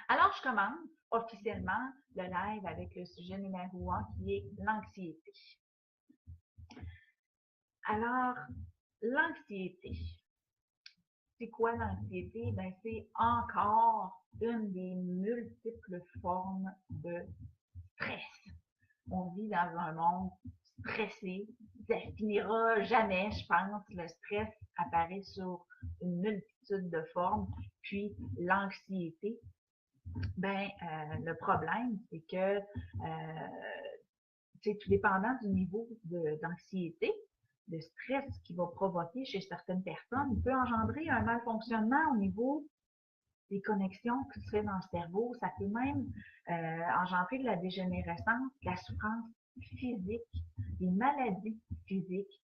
Alors, je commence officiellement le live avec le sujet numéro 1 qui est l'anxiété. Alors, l'anxiété. C'est quoi l'anxiété? Ben, c'est encore une des multiples formes de stress. On vit dans un monde stressé. Ça finira jamais, je pense. Le stress apparaît sur une multitude de formes. Puis, l'anxiété, le problème, c'est que c'est tout dépendant du niveau d'anxiété, de stress qu'il va provoquer chez certaines personnes, il peut engendrer un malfonctionnement au niveau des connexions qui se fait dans le cerveau. Ça peut même engendrer de la dégénérescence, de la souffrance physique, des maladies physiques.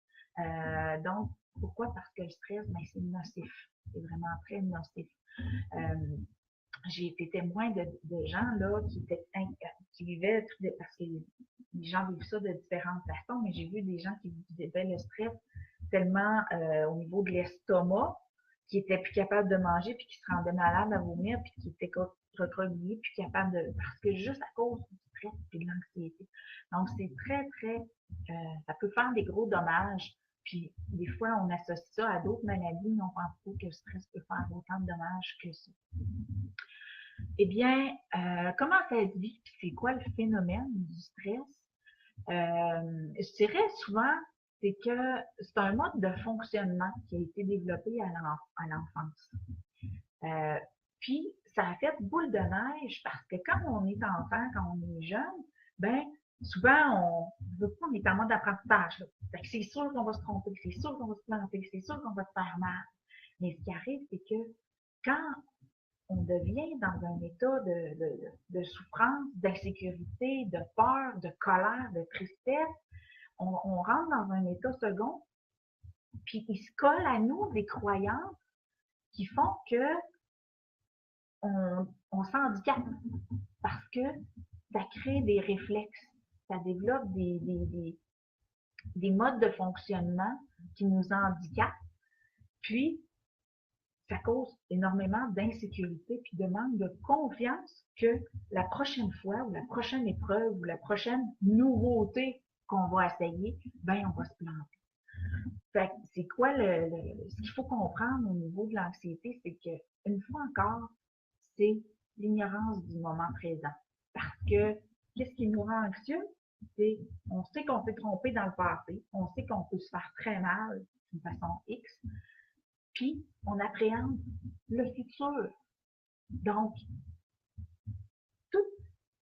Donc, pourquoi? Parce que le stress, c'est nocif. C'est vraiment très nocif. J'ai été témoin de gens là qui vivaient, parce que les gens vivent ça de différentes façons, mais j'ai vu des gens qui vivaient le stress tellement au niveau de l'estomac, qui étaient plus capables de manger, puis qui se rendaient malades à vomir, puis qui étaient recroquevillés, puis capables de... Parce que juste à cause du stress et de l'anxiété. Donc, c'est très, très... ça peut faire des gros dommages. Puis, des fois, on associe ça à d'autres maladies, mais on pense pas que le stress peut faire autant de dommages que ça. Eh bien, comment ça se vit? C'est quoi le phénomène du stress? Je dirais souvent, c'est que c'est un mode de fonctionnement qui a été développé à l'enfance. Puis, ça a fait boule de neige parce que quand on est enfant, quand on est jeune, ben souvent, on est en mode d'apprentissage. C'est sûr qu'on va se tromper, c'est sûr qu'on va se planter, c'est sûr qu'on va se faire mal. Mais ce qui arrive, c'est que quand on devient dans un état de souffrance, d'insécurité, de peur, de colère, de tristesse, on rentre dans un état second, puis il se colle à nous des croyances qui font que on s'handicape parce que ça crée des réflexes, ça développe des modes de fonctionnement qui nous handicapent, puis ça cause énormément d'insécurité puis de manque de confiance que la prochaine fois ou la prochaine épreuve ou la prochaine nouveauté qu'on va essayer, ben on va se planter. Fait que c'est quoi ce qu'il faut comprendre au niveau de l'anxiété, c'est que une fois encore, c'est l'ignorance du moment présent. Parce que qu'est-ce qui nous rend anxieux? C'est on sait qu'on s'est trompé dans le passé, on sait qu'on peut se faire très mal d'une façon X, puis on appréhende le futur. Donc, tout,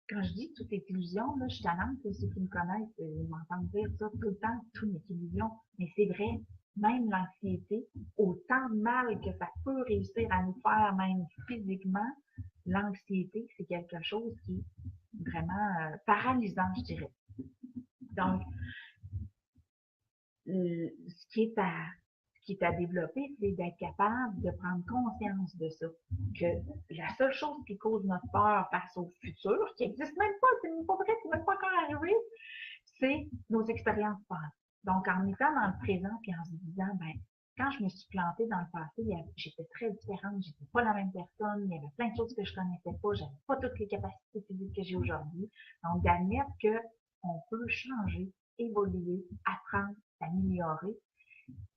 quand je dis tout est illusion, là, je suis tannante que ceux qui me connaissent, ils m'entendent dire ça tout le temps, tout est illusion. Mais c'est vrai, même l'anxiété, autant mal que ça peut réussir à nous faire, même physiquement, l'anxiété, c'est quelque chose qui est vraiment paralysant, je dirais. Donc, ce qui est à développer, c'est d'être capable de prendre conscience de ça. Que la seule chose qui cause notre peur face au futur, qui n'existe même pas, c'est même pas vrai, c'est même pas encore arrivé, c'est nos expériences passées. Donc, en étant dans le présent puis en se disant, quand je me suis plantée dans le passé, j'étais très différente, j'étais pas la même personne, il y avait plein de choses que je connaissais pas, j'avais pas toutes les capacités physiques que j'ai aujourd'hui. Donc, d'admettre qu'on peut changer, évoluer, apprendre, s'améliorer,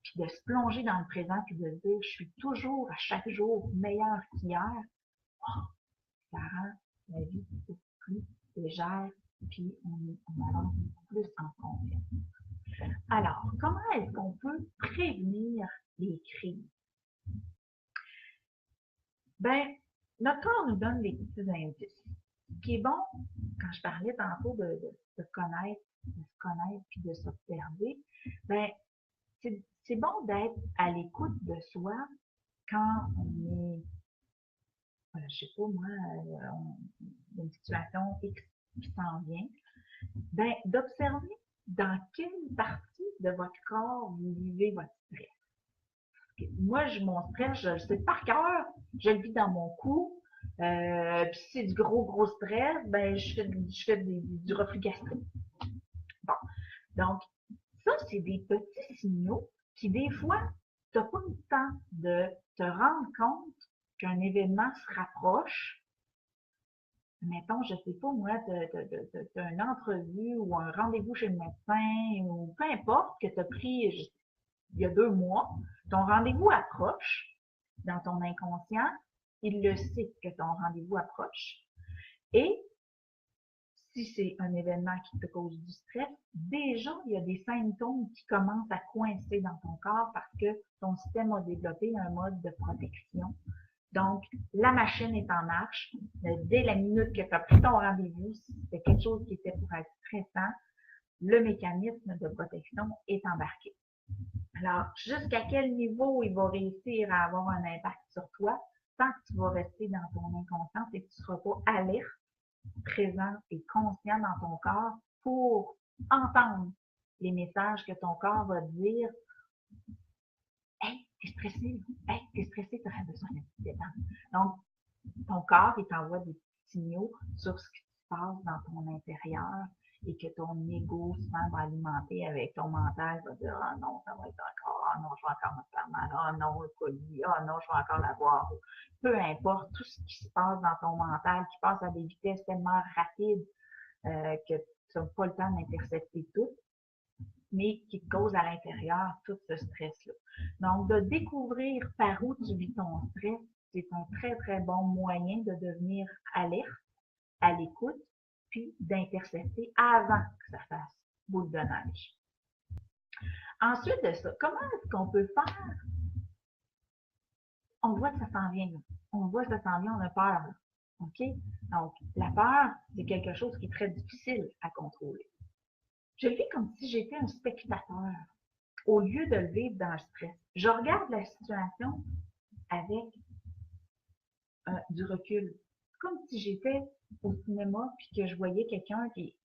puis de se plonger dans le présent, puis de se dire, je suis toujours, à chaque jour, meilleure qu'hier, oh, ça rend la vie beaucoup plus légère, puis on avance beaucoup plus en confiance. Alors, comment est-ce qu'on peut prévenir les crises? Notre corps nous donne des petits indices. Ce qui est bon, quand je parlais tantôt de se connaître puis de s'observer, c'est bon d'être à l'écoute de soi quand on est, je sais pas moi, une situation X qui s'en vient. D'observer dans quelle partie de votre corps vous vivez votre stress. Moi, mon stress, je le sais par cœur, je le vis dans mon cou. Puis si c'est du gros stress, je fais du reflux gastrique. Bon. Donc, ça, c'est des petits signaux qui, des fois, tu n'as pas le temps de te rendre compte qu'un événement se rapproche. Mettons, je sais pas, moi, tu as une entrevue ou un rendez-vous chez le médecin ou peu importe que tu as pris il y a 2 mois, ton rendez-vous approche dans ton inconscient, il le sait que ton rendez-vous approche et si c'est un événement qui te cause du stress, déjà, il y a des symptômes qui commencent à coincer dans ton corps parce que ton système a développé un mode de protection. Donc, la machine est en marche. Dès la minute que tu as pris ton rendez-vous, si c'était quelque chose qui était pour être stressant, le mécanisme de protection est embarqué. Alors, jusqu'à quel niveau il va réussir à avoir un impact sur toi, tant que tu vas rester dans ton inconscient et que tu ne seras pas alerte, présent et conscient dans ton corps pour entendre les messages que ton corps va te dire. Hey, t'es stressé, hey, t'es stressé, tu aurais besoin d'un petit détente. Donc, ton corps, il t'envoie des petits signaux sur ce qui se passe dans ton intérieur et que ton ego souvent va alimenter avec ton mental, va dire, ah non, ça va être encore, ah non, je vais encore me faire mal, ah non, le colis, ah non, je vais encore l'avoir. Peu importe, tout ce qui se passe dans ton mental, qui passe à des vitesses tellement rapides que tu n'as pas le temps d'intercepter tout, mais qui te cause à l'intérieur tout ce stress-là. Donc, de découvrir par où tu vis ton stress, c'est un très, très bon moyen de devenir alerte, à l'écoute, puis d'intercepter avant que ça fasse boule de neige. Ensuite de ça, comment est-ce qu'on peut faire? On voit que ça s'en vient. On voit que ça s'en vient, on a peur. OK? Donc, la peur, c'est quelque chose qui est très difficile à contrôler. Je le vis comme si j'étais un spectateur au lieu de le vivre dans le stress. Je regarde la situation avec du recul. Comme si j'étais au cinéma puis que je voyais quelqu'un qui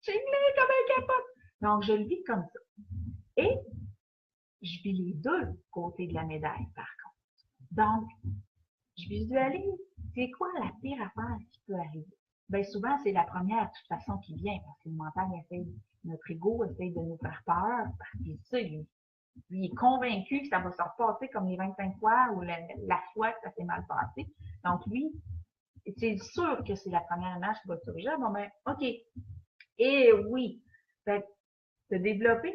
cinglé comme un capote. Donc, je le vis comme ça. Et je vis les deux côtés de la médaille, par contre. Donc, je visualise, c'est quoi la pire affaire qui peut arriver? Bien, souvent, c'est la première, de toute façon, qui vient, parce que le mental essaie, notre ego essaie de nous faire peur, parce qu'il sait, lui est convaincu que ça va se repasser comme les 25 fois ou la fois que ça s'est mal passé. Donc, lui, c'est sûr que c'est la première image qui va surgir. Bon, ben, OK. Et oui, j'ai développé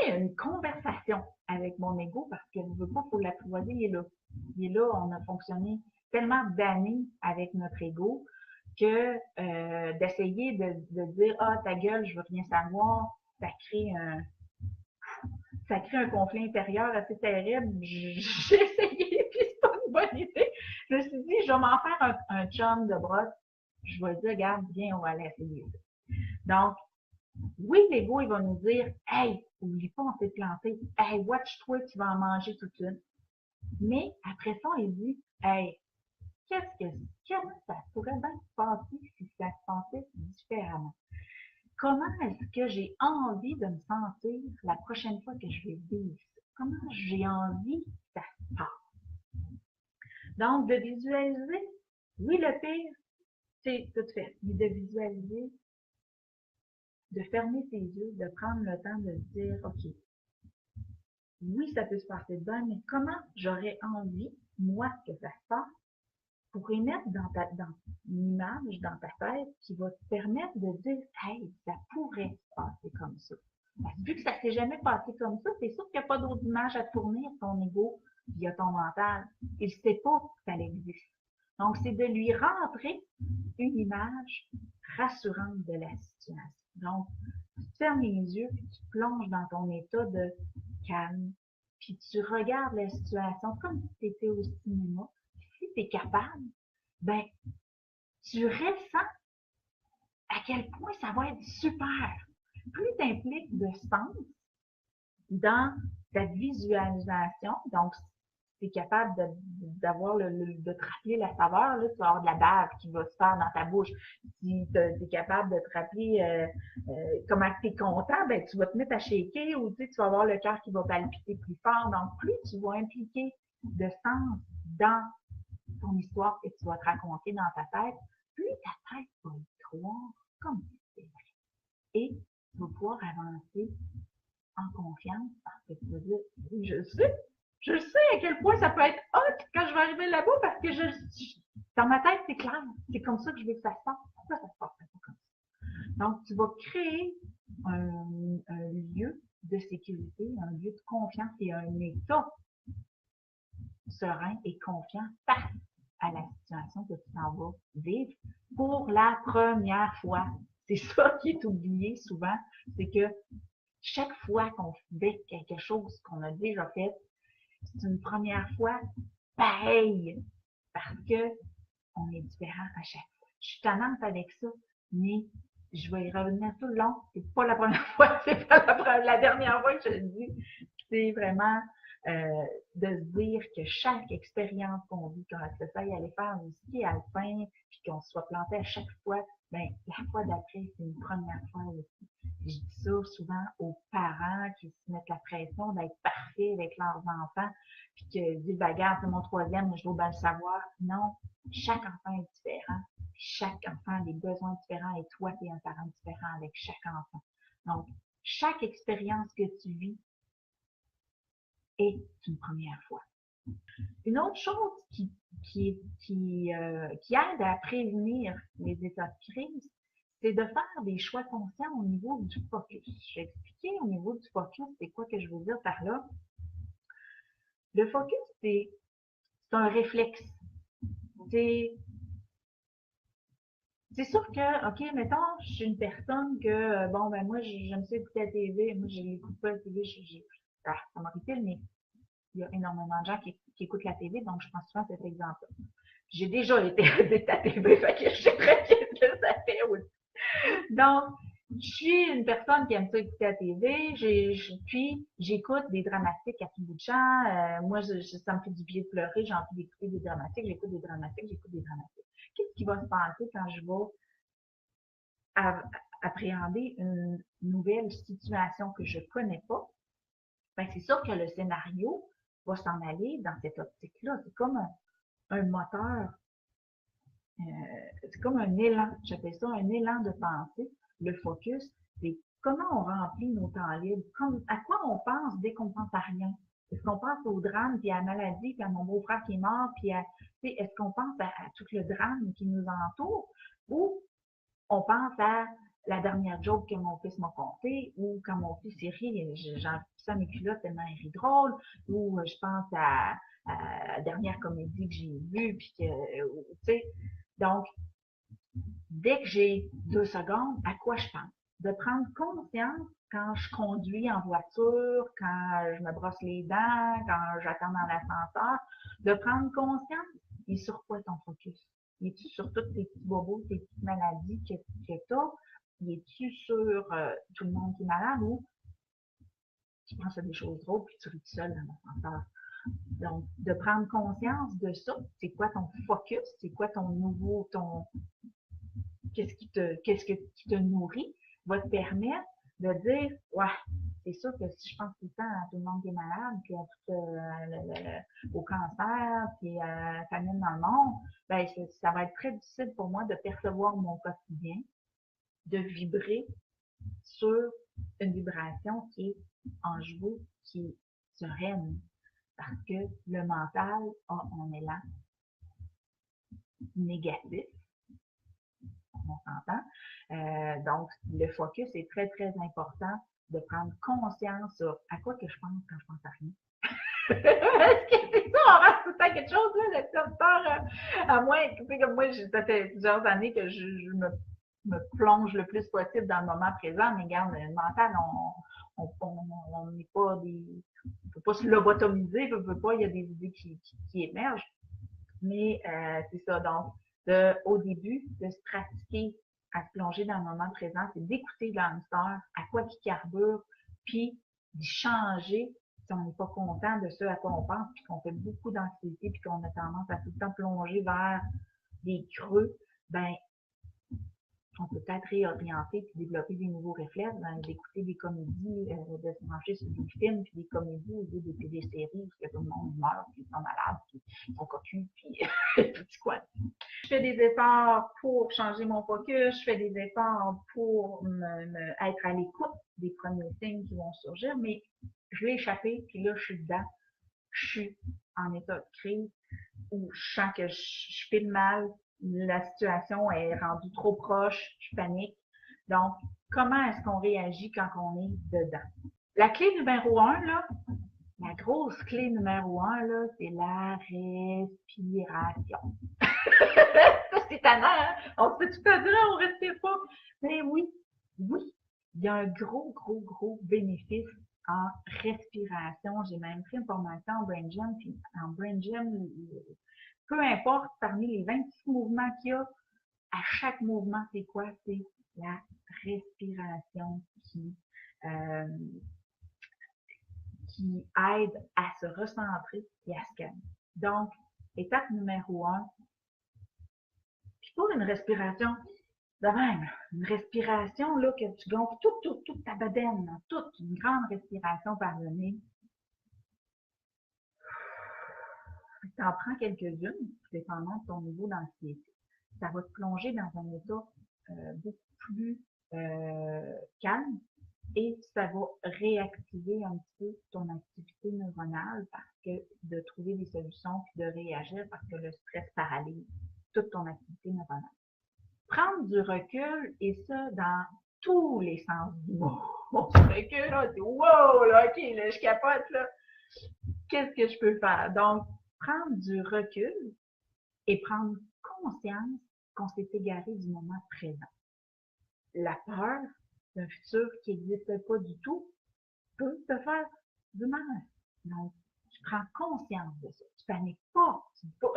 une conversation avec mon ego parce que je ne veux pas, pour l'apprivoiser, il est là. Il est là, on a fonctionné tellement d'années avec notre ego que d'essayer de dire ah ta gueule, je veux rien savoir, ça crée un conflit intérieur assez terrible. J'ai essayé, puis c'est pas une bonne idée. Je me suis dit, je vais m'en faire un chum de brosse. Je vais dire, regarde, viens, on va aller essayer ça. Donc, oui, l'ego, il va nous dire, hey, oublie pas, on s'est planté. Hey, watch-toi, tu vas en manger toute une. Mais après ça, il dit, hey, comment ça pourrait bien se passer si ça se passait différemment? Comment est-ce que j'ai envie de me sentir la prochaine fois que je vais vivre ça? Comment j'ai envie que ça se passe? Donc, de visualiser, oui, le pire, c'est tout fait, mais de visualiser, de fermer ses yeux, de prendre le temps de se dire, OK, oui, ça peut se passer dedans, mais comment j'aurais envie, moi, que ça se passe pour émettre dans une image dans ta tête qui va te permettre de dire, hey, ça pourrait se passer comme ça. Parce que vu que ça ne s'est jamais passé comme ça, c'est sûr qu'il n'y a pas d'autre image à tourner à ton ego via ton mental. Il ne sait pas que ça existe. Donc, c'est de lui rentrer une image rassurante de la situation. Donc, tu fermes les yeux, puis tu plonges dans ton état de calme, puis tu regardes la situation comme si tu étais au cinéma. Si tu es capable, ben, tu ressens à quel point ça va être super. Plus tu impliques de sens dans ta visualisation, donc tu es capable d'avoir de te rappeler la saveur, là, tu vas avoir de la bave qui va se faire dans ta bouche. Si tu es capable de te rappeler comment tu es content, ben, tu vas te mettre à shaker ou tu vas avoir le cœur qui va palpiter plus fort. Donc, plus tu vas impliquer de sens dans ton histoire que tu vas te raconter dans ta tête, plus ta tête va y croire comme si c'était vrai. Et tu vas pouvoir avancer en confiance parce que tu vas dire, oui, je sais à quel point ça peut être hot quand je vais arriver là-bas parce que Dans ma tête, c'est clair. C'est comme ça que je veux que ça se passe. Pourquoi ça se passe pas comme ça? Donc, tu vas créer un lieu de sécurité, un lieu de confiance et un état serein et confiant face à la situation que tu t'en vas vivre pour la première fois. C'est ça qui est oublié souvent, c'est que chaque fois qu'on fait quelque chose qu'on a déjà fait, c'est une première fois pareil, parce que on est différent à chaque fois. Je suis tannante avec ça, mais je vais y revenir tout le long. C'est pas la première fois, c'est pas la dernière fois que je le dis. C'est vraiment de se dire que chaque expérience qu'on vit, qu'on essaye d'aller faire au ski alpin, puis qu'on se soit planté à chaque fois, ben, la fois d'après, c'est une première fois aussi. Je dis ça souvent aux parents qui se mettent la pression d'être parfaits avec leurs enfants, puis que disent, ben, regarde, c'est mon troisième, je dois bien le savoir. Non, chaque enfant est différent. Chaque enfant a des besoins différents et toi, tu es un parent différent avec chaque enfant. Donc, chaque expérience que tu vis est une première fois. Une autre chose qui aide à prévenir les états de crise, c'est de faire des choix conscients au niveau du focus. Je vais expliquer au niveau du focus, c'est quoi que je veux dire par là. Le focus, c'est un réflexe. C'est sûr que, OK, mettons, je suis une personne que, bon, ben moi, j'aime ça écouter la TV. Moi, je n'écoute pas la TV. Ça m'irrite, mais il y a énormément de gens qui écoutent la TV, donc je prends souvent cet exemple-là. J'ai déjà été addict à la TV, fait que je sais très bien ce que ça fait aussi. Donc, je suis une personne qui aime ça écouter la TV, puis j'écoute des dramatiques à tout bout de champ. Moi, ça me fait du bien de pleurer, j'ai envie d'écouter des dramatiques, j'écoute des dramatiques, j'écoute des dramatiques. Qu'est-ce qui va se passer quand je vais appréhender une nouvelle situation que je connais pas? Ben, c'est sûr que le scénario va s'en aller dans cette optique-là. C'est comme un moteur, c'est comme un élan. J'appelle ça un élan de pensée. Le focus, c'est comment on remplit nos temps libres. À quoi on pense dès qu'on pense à rien? Est-ce qu'on pense au drame, puis à la maladie, puis à mon beau-frère qui est mort, puis est-ce qu'on pense à tout le drame qui nous entoure? Ou on pense à la dernière joke que mon fils m'a contée, ou quand mon fils rit, j'en ça mes culottes tellement il rit drôle, ou je pense à la dernière comédie que j'ai vue, puis que, tu sais, donc, dès que j'ai 2 secondes, à quoi je pense? De prendre conscience quand je conduis en voiture, quand je me brosse les dents, quand j'attends dans l'ascenseur, de prendre conscience, et sur quoi ton focus? Es-tu sur tous tes petits bobos, tes petites maladies que tu as? Es-tu sur tout le monde qui est malade ou tu penses à des choses drôles puis tu ris tout seul dans l'ascenseur? Donc, de prendre conscience de ça, c'est quoi ton focus, c'est quoi ton nouveau, qu'est-ce qui te nourrit, va te permettre de dire, ouais, c'est sûr que si je pense tout le temps à tout le monde qui est malade, puis à tout au cancer, puis à la famine dans le monde, ben, ça va être très difficile pour moi de percevoir mon quotidien, de vibrer sur une vibration qui est en joue, qui est sereine, parce que le mental a un élan négatif, on s'entend. Donc, le focus est très, très important de prendre conscience sur à quoi que je pense quand je pense à rien. Est-ce que c'est ça, on reste tout le temps quelque chose, là, le peur, à moins, tu sais, comme moi, ça fait plusieurs années que je me plonge le plus possible dans le moment présent, mais regarde, le mental, on n'est pas des, on peut pas se lobotomiser, on peut pas, il y a des idées qui émergent, mais c'est ça, donc, au début, de se pratiquer à se plonger dans le moment présent, c'est d'écouter l'hamster, à quoi il carbure, puis d'y changer si on n'est pas content de ce à quoi on pense, puis qu'on fait beaucoup d'anxiété, puis qu'on a tendance à tout le temps plonger vers des creux, ben, on peut peut-être réorienter puis développer des nouveaux réflexes, d'écouter des comédies, de se brancher sur des films puis des comédies au lieu des séries où tout le monde meurt, puis ils sont malades, puis ils sont cocus, puis tout quoi. Je fais des efforts pour changer mon focus, je fais des efforts pour être à l'écoute des premiers signes qui vont surgir, mais je vais échapper, puis là, je suis dedans, je suis en état de crise, ou je sens que je file mal, la situation est rendue trop proche, je panique. Donc, comment est-ce qu'on réagit quand on est dedans? La clé numéro 1, là, la grosse clé numéro 1, là, c'est la respiration. C'est tannant, hein? On se fait tout à dire, on ne respire pas. Mais oui, oui, il y a un gros bénéfice en respiration. J'ai même pris une formation en Brain Gym, puis en Brain Gym, peu importe, parmi les 26 mouvements qu'il y a, à chaque mouvement, c'est quoi? C'est la respiration euh, qui aide à se recentrer et à se calmer. Donc, étape numéro 1, puis pour une respiration, de même, une respiration là, que tu gonfles toute ta bedaine, toute une grande respiration par le nez. Tu en prends quelques-unes, dépendant de ton niveau d'anxiété. Ça va te plonger dans un état beaucoup plus calme et ça va réactiver un petit peu ton activité neuronale parce que de trouver des solutions puis de réagir parce que le stress paralyse toute ton activité neuronale. Prendre du recul et ça dans tous les sens du mot. Bon, du recul, là, c'est wow, là, ok, là, je capote, là. Qu'est-ce que je peux faire? Donc, prendre du recul et prendre conscience qu'on s'est égaré du moment présent. La peur d'un futur qui n'existe pas du tout peut te faire du mal. Donc, tu prends conscience de ça. Tu paniques pas. Tu dis pas,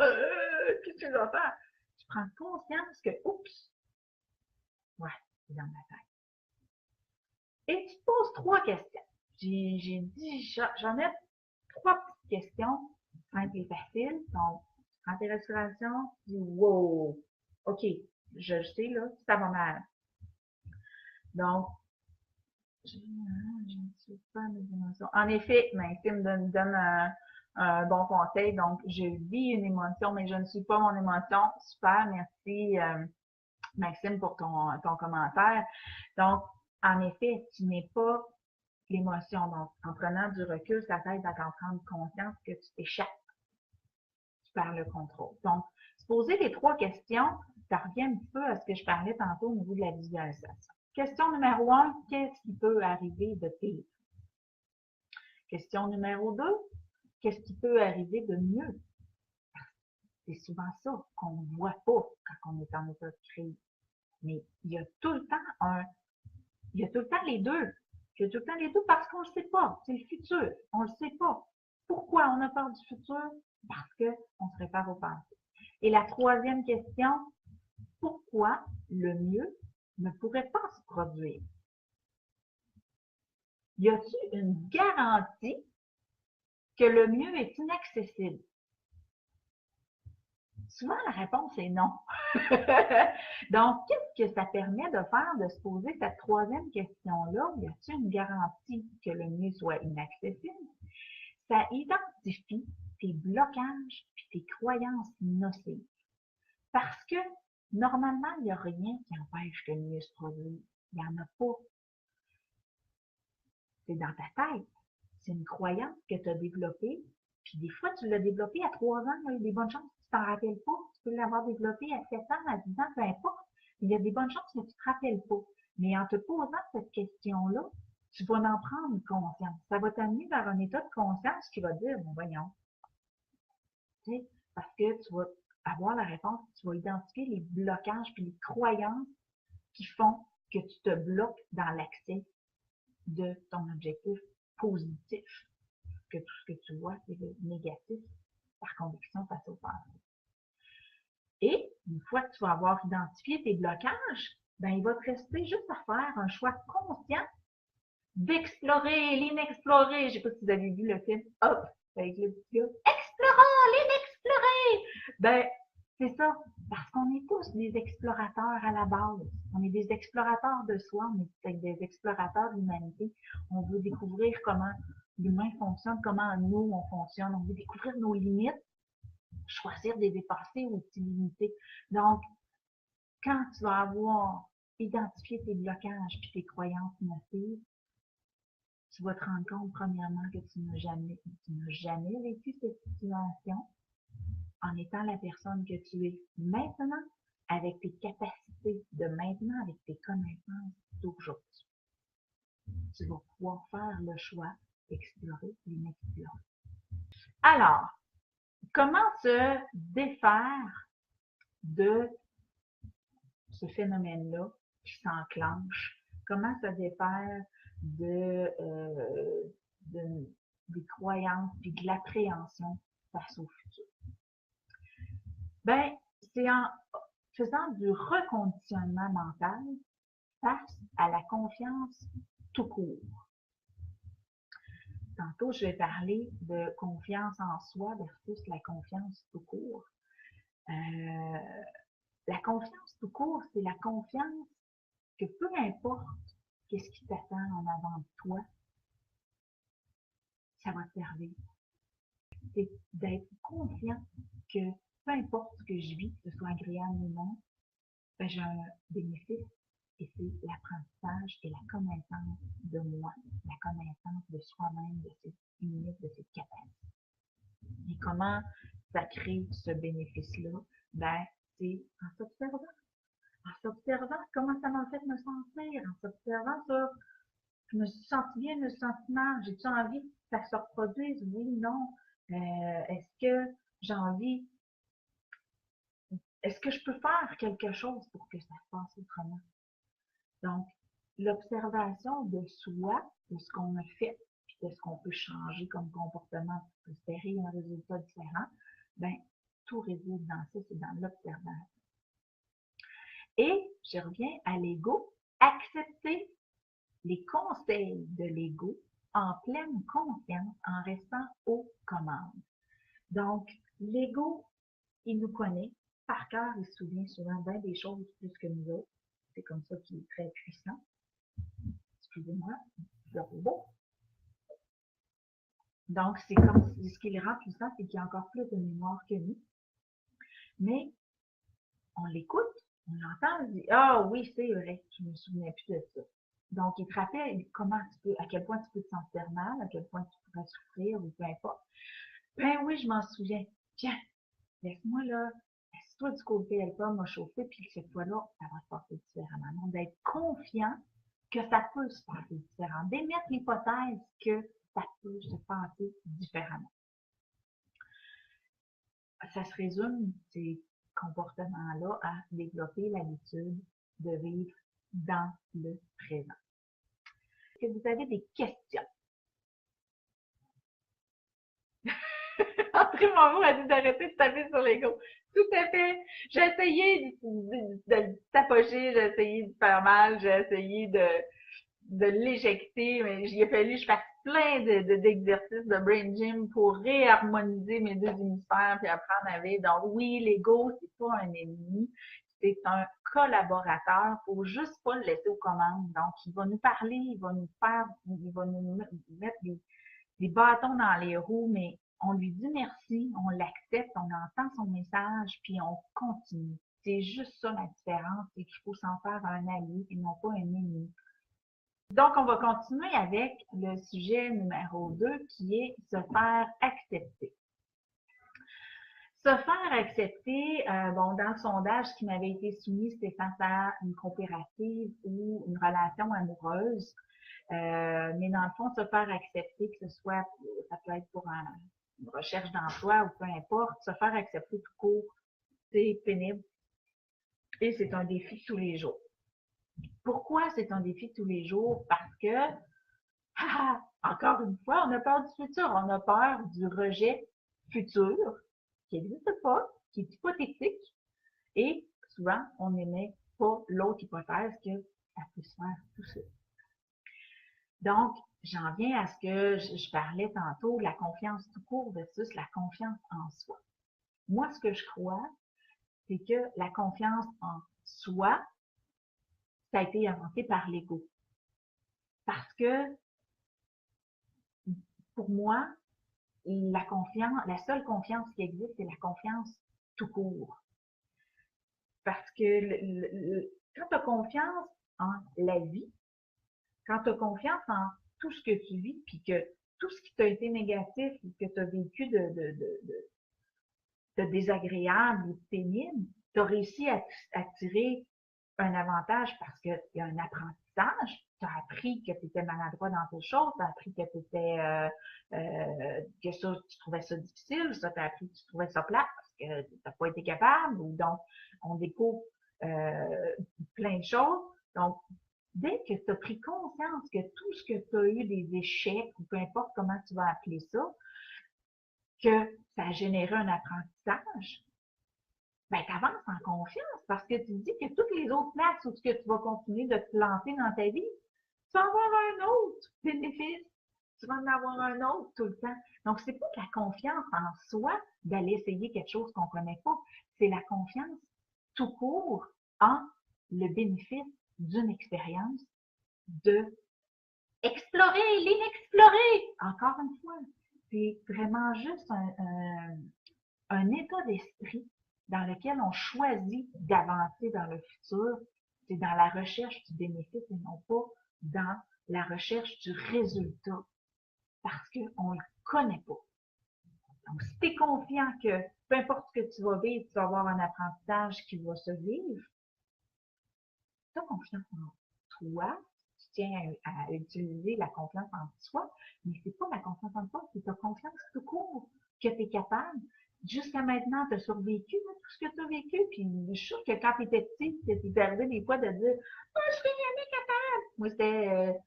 qu'est-ce que tu vas faire? Tu prends conscience que, oups, ouais, c'est dans ma tête. Et tu te poses 3 questions. J'ai dit, j'en ai 3 petites questions, simples et faciles. Donc, tu prends tes respirations, tu dis, wow, ok, je le sais, là, ça va mal. Donc, je ne suis pas mes émotions. En effet, Maxime me donne un bon conseil. Donc, je vis une émotion, mais je ne suis pas mon émotion. Super, merci Maxime pour ton commentaire. Donc, en effet, tu n'es pas l'émotion. Donc, en prenant du recul, ça t'aide à t'en prendre conscience que tu t'échappes. Tu perds le contrôle. Donc, se poser les 3 questions, ça revient un petit peu à ce que je parlais tantôt au niveau de la visualisation. Question numéro 1, qu'est-ce qui peut arriver de pire? Question numéro 2, qu'est-ce qui peut arriver de mieux? C'est souvent ça qu'on ne voit pas quand on est en état de crise. Mais il y a tout le temps il y a tout le temps les deux. Il y a tout le temps les deux parce qu'on ne le sait pas. C'est le futur. On ne le sait pas. Pourquoi on a peur du futur? Parce qu'on se prépare au passé. Et la 3e question, pourquoi le mieux ne pourrait pas se produire? Y a-t-il une garantie que le mieux est inaccessible? Souvent, la réponse est non. Donc, qu'est-ce que ça permet de faire, de se poser cette 3e question-là? Y a-t-il une garantie que le mieux soit inaccessible? Ça identifie tes blocages et tes croyances nocives. Parce que, normalement, il n'y a rien qui empêche que le mieux se produise. Il n'y en a pas. C'est dans ta tête. C'est une croyance que tu as développée. Puis des fois, tu l'as développée à 3 ans. Il y a des bonnes chances que tu t'en rappelles pas. Tu peux l'avoir développée à 7 ans, à 10 ans, peu importe. Il y a des bonnes chances que tu ne te rappelles pas. Mais en te posant cette question-là, tu vas en prendre conscience. Ça va t'amener vers un état de conscience qui va dire, bon, voyons. Tu sais, parce que tu vas avoir la réponse, tu vas identifier les blocages puis les croyances qui font que tu te bloques dans l'accès de ton objectif positif, que tout ce que tu vois, c'est négatif par conviction face au passé. Et une fois que tu vas avoir identifié tes blocages, ben, il va te rester juste à faire un choix conscient d'explorer l'inexploré. Je ne sais pas si vous avez vu le film Hop avec le petit gars. Explorons l'inexploré! Ben, c'est ça, parce qu'on est tous des explorateurs à la base. On est des explorateurs de soi, on est des explorateurs de l'humanité. On veut découvrir comment l'humain fonctionne, comment nous, on fonctionne. On veut découvrir nos limites, choisir de les dépasser ou de s'y limiter. Donc, quand tu vas avoir identifié tes blocages et tes croyances nocives, tu vas te rendre compte, premièrement, que tu n'as jamais vécu cette situation. en étant la personne que tu es maintenant, avec tes capacités de maintenant, avec tes connaissances d'aujourd'hui. Tu vas pouvoir faire le choix d'explorer l'inexploré. Alors, comment se défaire de ce phénomène-là qui s'enclenche? Comment se défaire des croyances et de l'appréhension face au futur? Ben, c'est en faisant du reconditionnement mental face à la confiance tout court. Tantôt, je vais parler de confiance en soi versus la confiance tout court. La confiance tout court, c'est la confiance que peu importe qu'est-ce qui t'attend en avant de toi, ça va te servir. C'est d'être confiant que peu importe ce que je vis, que ce soit agréable ou non, ben j'ai un bénéfice et c'est l'apprentissage et la connaissance de moi, la connaissance de soi-même, de ses limites, de ses capacités. Et comment ça crée ce bénéfice-là? Ben, c'est en s'observant. En s'observant comment ça m'a fait me sentir, en s'observant ça, je me suis sentie bien, je me suis sentie mal, j'ai-tu envie que ça se reproduise? Oui, non. Est-ce que j'ai envie, est-ce que je peux faire quelque chose pour que ça se passe autrement? Donc, l'observation de soi, de ce qu'on a fait, puis de ce qu'on peut changer comme comportement pour espérer un résultat différent, ben, tout réside dans ça, c'est dans l'observation. Et je reviens à l'ego, accepter les conseils de l'ego en pleine confiance, en restant aux commandes. Donc, l'ego, il nous connaît par cœur, il se souvient souvent bien des choses plus que nous autres. C'est comme ça qu'il est très puissant. Excusez-moi, le robot. Donc, c'est comme ce qui le rend puissant, c'est qu'il a encore plus de mémoire que nous. Mais on l'écoute, on l'entend, on dit ah oui, c'est vrai, je me souvenais plus de ça. Donc, il te rappelle comment tu peux, à quel point tu peux te sentir mal, à quel point tu pourrais souffrir ou peu importe. Ben oui, je m'en souviens. Tiens, laisse-moi là, laisse-toi du côté, l'alcool m'a chauffé, puis cette fois-là, ça va se passer différemment. Donc, d'être confiant que ça peut se passer différemment, d'émettre l'hypothèse que ça peut se passer différemment. Ça se résume, ces comportements-là, à développer l'habitude de vivre dans le présent. Est-ce que vous avez des questions? André Moreau a dit d'arrêter de taper sur l'ego. Tout à fait. J'ai essayé de le tapocher, j'ai essayé de faire mal, j'ai essayé de l'éjecter, mais il a fallu que je fasse plein d'exercices de brain gym pour réharmoniser mes deux hémisphères puis apprendre à vivre. Donc oui, l'ego, c'est pas un ennemi, c'est un collaborateur. Faut juste pas le laisser aux commandes. Donc, il va nous parler, il va nous mettre des bâtons dans les roues, mais on lui dit merci, on l'accepte, on entend son message, puis on continue. C'est juste ça la différence, c'est qu'il faut s'en faire un allié et non pas un ennemi. Donc, on va continuer avec le sujet numéro 2 qui est se faire accepter. Se faire accepter, bon, dans le sondage qui m'avait été soumis, c'était face à une coopérative ou une relation amoureuse. Mais dans le fond, se faire accepter, que ce soit, ça peut être pour une recherche d'emploi ou peu importe, se faire accepter tout court, c'est pénible et c'est un défi de tous les jours. Pourquoi c'est un défi de tous les jours? Parce que, encore une fois, on a peur du futur, on a peur du rejet futur qui n'existe pas, qui est hypothétique, et souvent, on n'émet pas l'autre hypothèse que ça peut se faire tout seul. Donc, j'en viens à ce que je parlais tantôt, la confiance tout court versus la confiance en soi. Moi, ce que je crois, c'est que la confiance en soi, ça a été inventé par l'ego. Parce que, pour moi, la seule confiance qui existe, c'est la confiance tout court. Parce que quand tu as confiance en la vie, quand tu as confiance en tout ce que tu vis, puis que tout ce qui t'a été négatif ou que tu as vécu de désagréable ou de pénible, tu as réussi à tirer un avantage parce qu'il y a un apprentissage. Tu as appris que tu étais maladroit dans tes choses, tu as appris que tu étais que ça, tu trouvais ça difficile, ça, tu as appris que tu trouvais ça plat parce que tu n'as pas été capable, ou donc on découvre plein de choses. Donc, dès que tu as pris conscience que tout ce que tu as eu des échecs, ou peu importe comment tu vas appeler ça, que ça a généré un apprentissage, ben, tu avances en confiance parce que tu dis que toutes les autres places où tu vas continuer de te planter dans ta vie, tu vas avoir un autre bénéfice. Tu vas en avoir un autre tout le temps. Donc, c'est pas de la confiance en soi d'aller essayer quelque chose qu'on ne connaît pas. C'est la confiance tout court en le bénéfice d'une expérience de explorer l'inexploré. Encore une fois, c'est vraiment juste un état d'esprit dans lequel on choisit d'avancer dans le futur. C'est dans la recherche du bénéfice et non pas dans la recherche du résultat parce qu'on ne le connaît pas. Donc, si tu es confiant que peu importe ce que tu vas vivre, tu vas avoir un apprentissage qui va se vivre, tu as confiance en toi, tu tiens à utiliser la confiance en soi, mais c'est pas la confiance en toi, c'est ta confiance tout court que tu es capable. Jusqu'à maintenant, tu as survécu à tout ce que tu as vécu, puis je suis sûre que quand tu étais petit, tu arrivé des fois de dire « Oh, je serai jamais capable! » Moi, c'était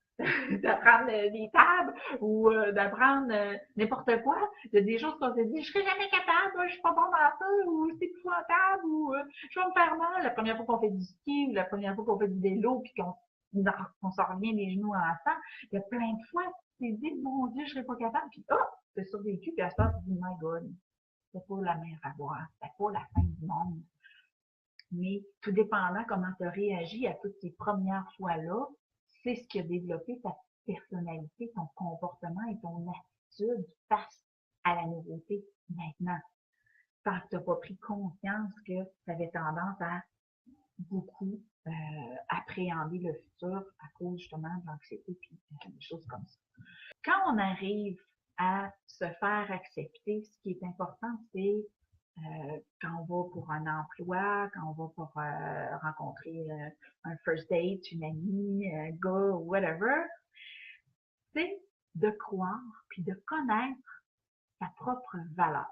d'apprendre des tables ou d'apprendre n'importe quoi. Il y a des choses qu'on s'est dit « Je serai jamais capable, je suis pas bon dans ça, ou c'est épouvantable, ou je vais me faire mal. » La première fois qu'on fait du ski, ou la première fois qu'on fait du vélo, puis qu'on s'en revient les genoux en sang, il y a plein de fois, tu t'es dit « Mon Dieu, je serai pas capable. » Puis « Oh, tu as survécu, puis à ça, tu te dis « My God. » C'est pas la mer à boire, c'est pas la fin du monde. Mais tout dépendant comment tu as réagi à toutes ces premières fois-là, c'est ce qui a développé ta personnalité, ton comportement et ton attitude face à la nouveauté maintenant. Parce que tu n'as pas pris conscience que tu avais tendance à beaucoup appréhender le futur à cause justement de l'anxiété et des choses comme ça. Quand on arrive à se faire accepter, ce qui est important, c'est quand on va pour un emploi, quand on va pour rencontrer un first date, une amie, un gars, whatever, c'est de croire puis de connaître sa propre valeur.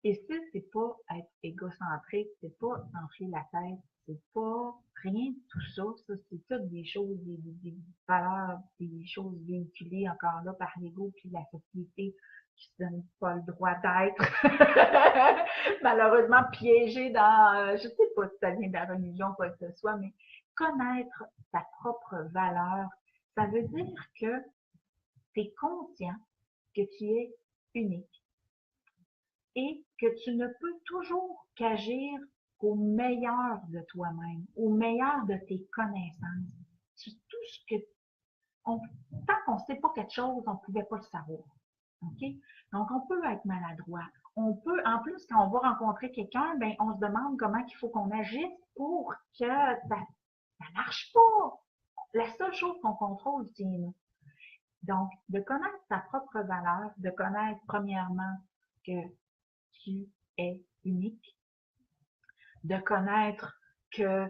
Et ça, c'est pas être égocentrique, c'est pas s'enfler la tête, c'est pas rien de tout ça. Ça, c'est toutes des choses, des valeurs, des choses véhiculées encore là par l'ego puis la société qui se donne pas le droit d'être. Malheureusement piégé dans, je sais pas si ça vient de la religion ou quoi que ce soit, mais connaître ta propre valeur, ça veut dire que tu es conscient que tu es unique et que tu ne peux toujours qu'agir au meilleur de toi-même, au meilleur de tes connaissances. C'est tout ce que tant qu'on ne sait pas quelque chose, on ne pouvait pas le savoir. OK? Donc, on peut être maladroit. On peut, en plus, quand on va rencontrer quelqu'un, ben, on se demande comment il faut qu'on agisse pour que ça ne marche pas. La seule chose qu'on contrôle, c'est nous. Donc, de connaître ta propre valeur, de connaître premièrement que tu es unique, de connaître que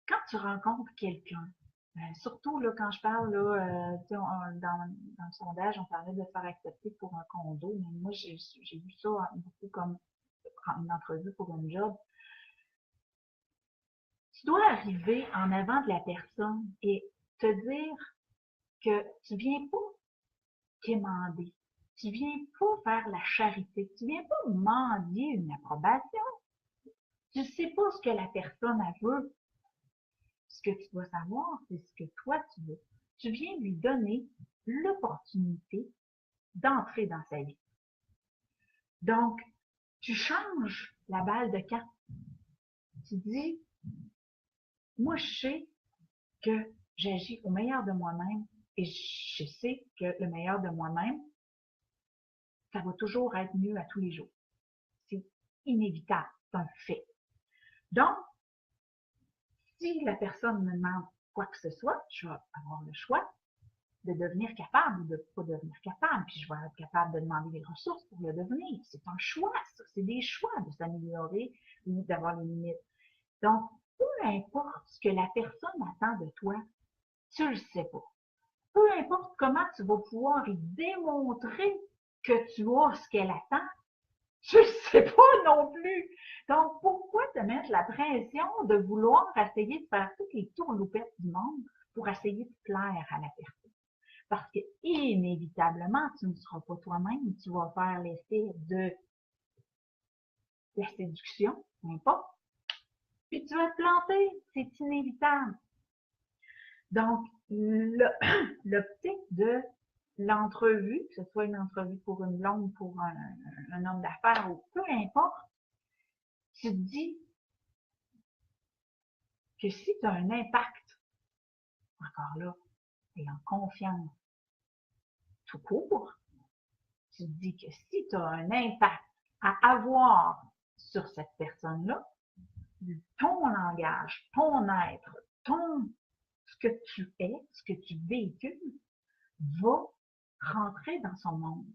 quand tu rencontres quelqu'un, surtout là, quand je parle là, dans le sondage, on parlait de faire accepter pour un condo, mais moi j'ai vu ça beaucoup comme une entrevue pour un job. Tu dois arriver en avant de la personne et te dire que tu viens pas quémander. Tu viens pas faire la charité. Tu viens pas mendier une approbation. Tu sais pas ce que la personne veut. Ce que tu dois savoir, c'est ce que toi tu veux. Tu viens lui donner l'opportunité d'entrer dans sa vie. Donc, tu changes la balle de camp. Tu dis, moi je sais que j'agis au meilleur de moi-même et je sais que le meilleur de moi-même, ça va toujours être mieux à tous les jours. C'est inévitable, c'est un fait. Donc, si la personne me demande quoi que ce soit, je vais avoir le choix de devenir capable ou de ne pas devenir capable, puis je vais être capable de demander des ressources pour le devenir. C'est un choix, ça. C'est des choix de s'améliorer ou d'avoir les limites. Donc, peu importe ce que la personne attend de toi, tu le sais pas. Peu importe comment tu vas pouvoir y démontrer que tu as ce qu'elle attend, tu le sais pas non plus. Donc, pourquoi te mettre la pression de vouloir essayer de faire toutes les tourloupettes du monde pour essayer de plaire à la personne? Parce que, inévitablement, tu ne seras pas toi-même, tu vas faire l'effet de la séduction, n'importe, puis tu vas te planter, c'est inévitable. Donc, l'optique de l'entrevue, que ce soit une entrevue pour une blonde, pour un homme d'affaires ou peu importe, tu te dis que si tu as un impact, encore là, et en confiance tout court, tu te dis que si tu as un impact à avoir sur cette personne-là, ton langage, ton être, ce que tu es, ce que tu véhicules, va rentrer dans son monde.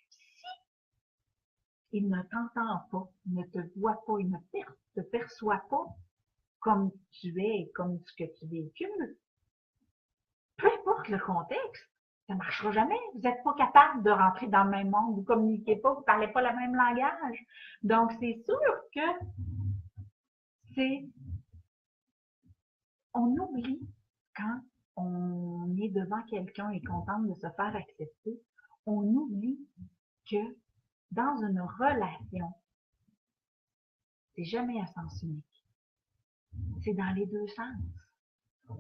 Si il ne t'entend pas, ne te voit pas, il ne te perçoit pas comme tu es et comme ce que tu véhicules, peu importe le contexte, ça ne marchera jamais. Vous n'êtes pas capable de rentrer dans le même monde, vous ne communiquez pas, vous ne parlez pas le même langage. Donc, c'est sûr que on oublie quand on est devant quelqu'un et qu'on tente de se faire accepter, on oublie que dans une relation, c'est jamais à sens unique. C'est dans les deux sens.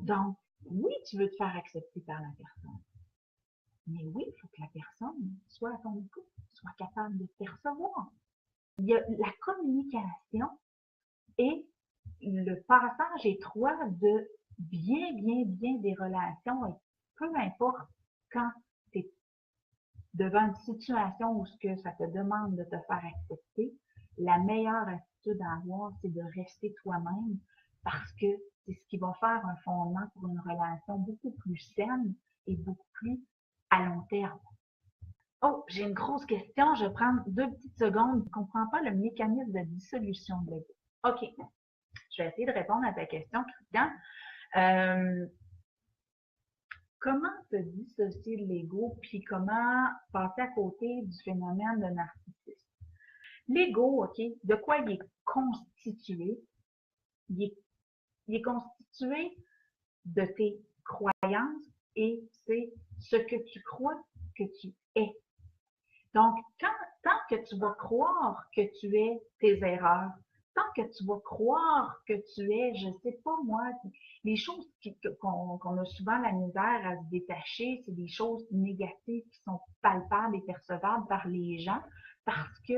Donc, oui, tu veux te faire accepter par la personne. Mais oui, il faut que la personne soit à ton écoute, soit capable de te percevoir. Il y a la communication et le passage étroit de bien des relations, et peu importe quand tu es devant une situation où ce que ça te demande de te faire accepter, la meilleure attitude à avoir, c'est de rester toi-même parce que c'est ce qui va faire un fondement pour une relation beaucoup plus saine et beaucoup plus à long terme. Oh, j'ai une grosse question. Je vais prendre 2 petites secondes. Je ne comprends pas le mécanisme de dissolution de l'ego. OK. Je vais essayer de répondre à ta question, Christian. Comment se dissocier de l'ego, puis comment passer à côté du phénomène de narcissisme? L'ego, OK, de quoi il est constitué? Il est constitué de tes croyances et c'est ce que tu crois que tu es. Donc, tant que tu vas croire que tu es tes erreurs, tant que tu vas croire que tu es, je sais pas moi, les choses qu'on a souvent la misère à se détacher, c'est des choses négatives qui sont palpables et percevables par les gens parce que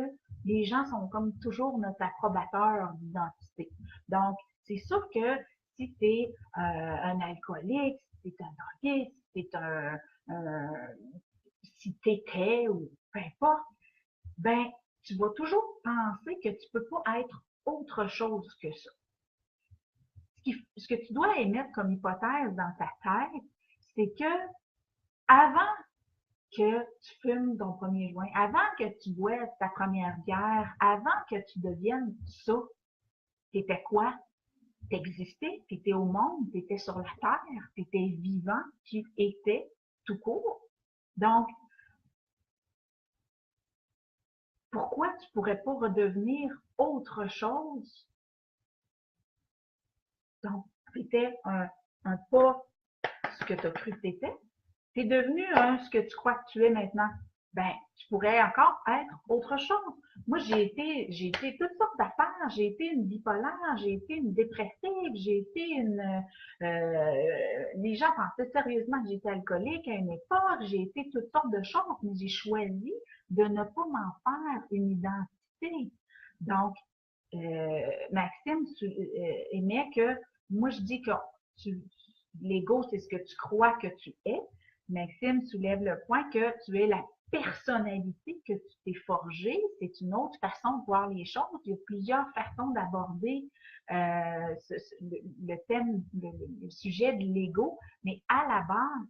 les gens sont comme toujours notre approbateur d'identité. Donc, c'est sûr que si tu es un alcoolique, si tu es un drogué, si tu si t'étais ou peu importe, ben, tu vas toujours penser que tu peux pas être autre chose que ça. Ce que tu dois émettre comme hypothèse dans ta tête, c'est que avant que tu fumes ton premier joint, avant que tu boives ta première bière, avant que tu deviennes ça, t'étais quoi? T'existais, t'étais au monde, t'étais sur la terre, t'étais vivant, tu étais tout court. Donc, pourquoi tu pourrais pas redevenir autre chose? Donc, tu étais un pas ce que tu as cru que tu étais. Tu es devenu ce que tu crois que tu es maintenant. Ben, tu pourrais encore être autre chose. Moi, j'ai été toutes sortes d'affaires. J'ai été une bipolaire, j'ai été une dépressive, j'ai été les gens pensaient sérieusement que j'étais alcoolique à une époque. J'ai été toutes sortes de choses, mais j'ai choisi de ne pas m'en faire une identité. Donc, Maxime aimait que moi, je dis que l'ego, c'est ce que tu crois que tu es. Maxime soulève le point que tu es la personnalité que tu t'es forgée. C'est une autre façon de voir les choses. Il y a plusieurs façons d'aborder le thème, le sujet de l'ego, mais à la base,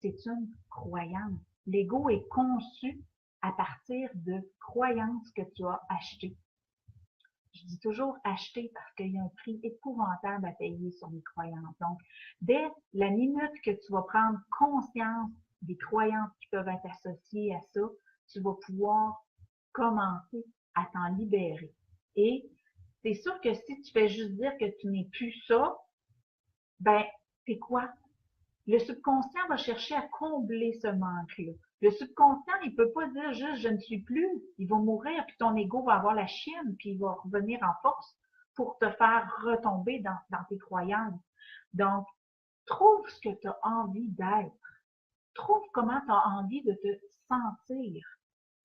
c'est une croyance. L'ego est conçu à partir de croyances que tu as achetées. Je dis toujours acheter parce qu'il y a un prix épouvantable à payer sur les croyances. Donc, dès la minute que tu vas prendre conscience des croyances qui peuvent être associées à ça, tu vas pouvoir commencer à t'en libérer. Et c'est sûr que si tu fais juste dire que tu n'es plus ça, ben, c'est quoi? Le subconscient va chercher à combler ce manque-là. Le subconscient, il peut pas dire juste je ne suis plus, il va mourir, puis ton ego va avoir la chienne, puis il va revenir en force pour te faire retomber dans tes croyances. Donc, trouve ce que tu as envie d'être. Trouve comment tu as envie de te sentir.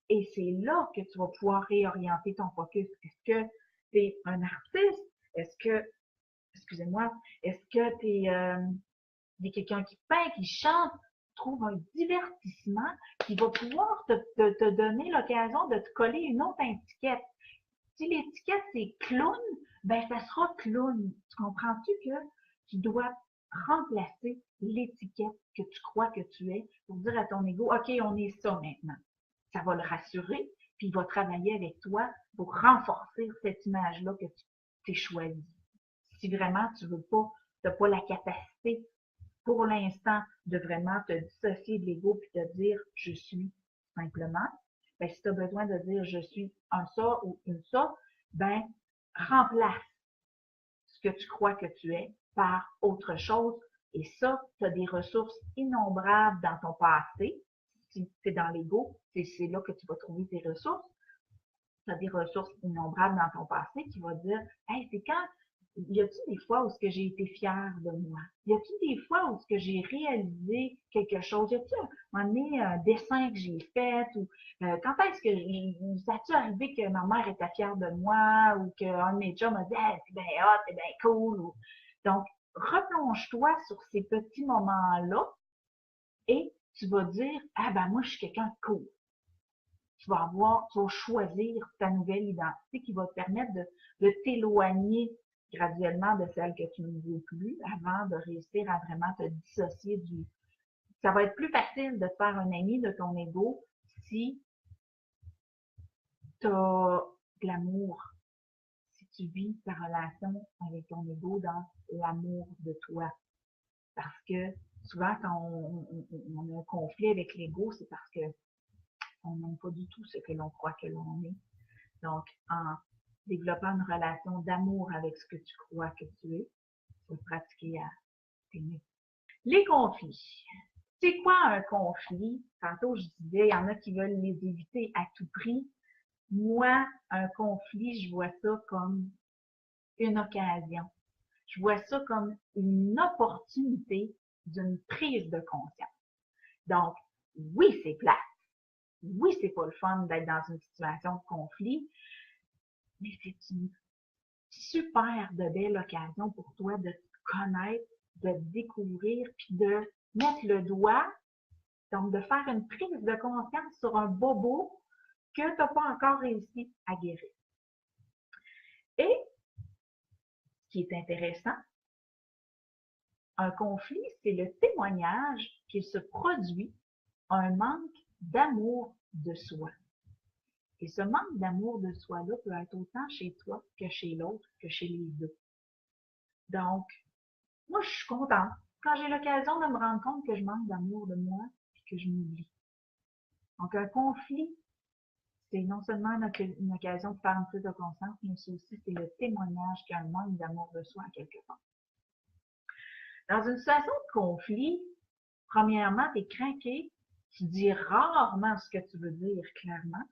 Et c'est là que tu vas pouvoir réorienter ton focus. Est-ce que tu es un artiste? Est-ce que, excusez-moi, est-ce que tu es quelqu'un qui peint, qui chante? Trouve un divertissement qui va pouvoir te donner l'occasion de te coller une autre étiquette. Si l'étiquette c'est clown, ben ça sera clown. Tu comprends-tu que tu dois remplacer l'étiquette que tu crois que tu es pour dire à ton ego, OK, on est ça maintenant. Ça va le rassurer, puis il va travailler avec toi pour renforcer cette image-là que tu t'es choisie. Si vraiment tu veux pas, tu n'as pas la capacité pour l'instant de vraiment te dissocier de l'ego puis te dire je suis simplement, ben, si tu as besoin de dire je suis un ça ou une ça, ben remplace ce que tu crois que tu es par autre chose. Et ça, tu as des ressources innombrables dans ton passé. Si tu es dans l'ego, c'est là que tu vas trouver tes ressources. Tu as des ressources innombrables dans ton passé qui vont dire, hey, c'est quand, y a-t-il des fois où ce que j'ai été fière de moi? Y a-t-il des fois où ce que j'ai réalisé quelque chose? Y a-t-il un moment donné un dessin que j'ai fait? Ou quand est-ce que ça a-tu arrivé que ma mère était fière de moi? Ou qu'un de mes chums m'a dit, hey, c'est bien hot, c'est bien cool. Ou... Donc, replonge-toi sur ces petits moments-là et tu vas dire, ah ben moi, je suis quelqu'un de cool. Tu vas choisir ta nouvelle identité qui va te permettre de t'éloigner graduellement de celle que tu ne veux plus avant de réussir à vraiment te dissocier du... Ça va être plus facile de te faire un ami de ton ego si tu as de l'amour, si tu vis ta relation avec ton ego dans l'amour de toi. Parce que souvent, quand on a un conflit avec l'ego, c'est parce que on n'aime pas du tout ce que l'on croit que l'on est. Donc, en développant une relation d'amour avec ce que tu crois que tu es, tu vas pratiquer à t'aimer. Les conflits. C'est quoi un conflit? Tantôt, je disais, il y en a qui veulent les éviter à tout prix. Moi, un conflit, je vois ça comme une occasion. Je vois ça comme une opportunité d'une prise de conscience. Donc, oui, c'est plate. Oui, c'est pas le fun d'être dans une situation de conflit, mais c'est une super de belle occasion pour toi de te connaître, de te découvrir, puis de mettre le doigt, donc de faire une prise de conscience sur un bobo que tu n'as pas encore réussi à guérir. Et, ce qui est intéressant, un conflit, c'est le témoignage qu'il se produit un manque d'amour de soi. Et ce manque d'amour de soi-là peut être autant chez toi que chez l'autre, que chez les deux. Donc, moi, je suis contente quand j'ai l'occasion de me rendre compte que je manque d'amour de moi et que je m'oublie. Donc, un conflit, c'est non seulement une occasion de faire une prise de conscience, mais c'est aussi le témoignage qu'il y a un manque d'amour de soi à quelque part. Dans une situation de conflit, premièrement, tu es craqué, tu dis rarement ce que tu veux dire clairement.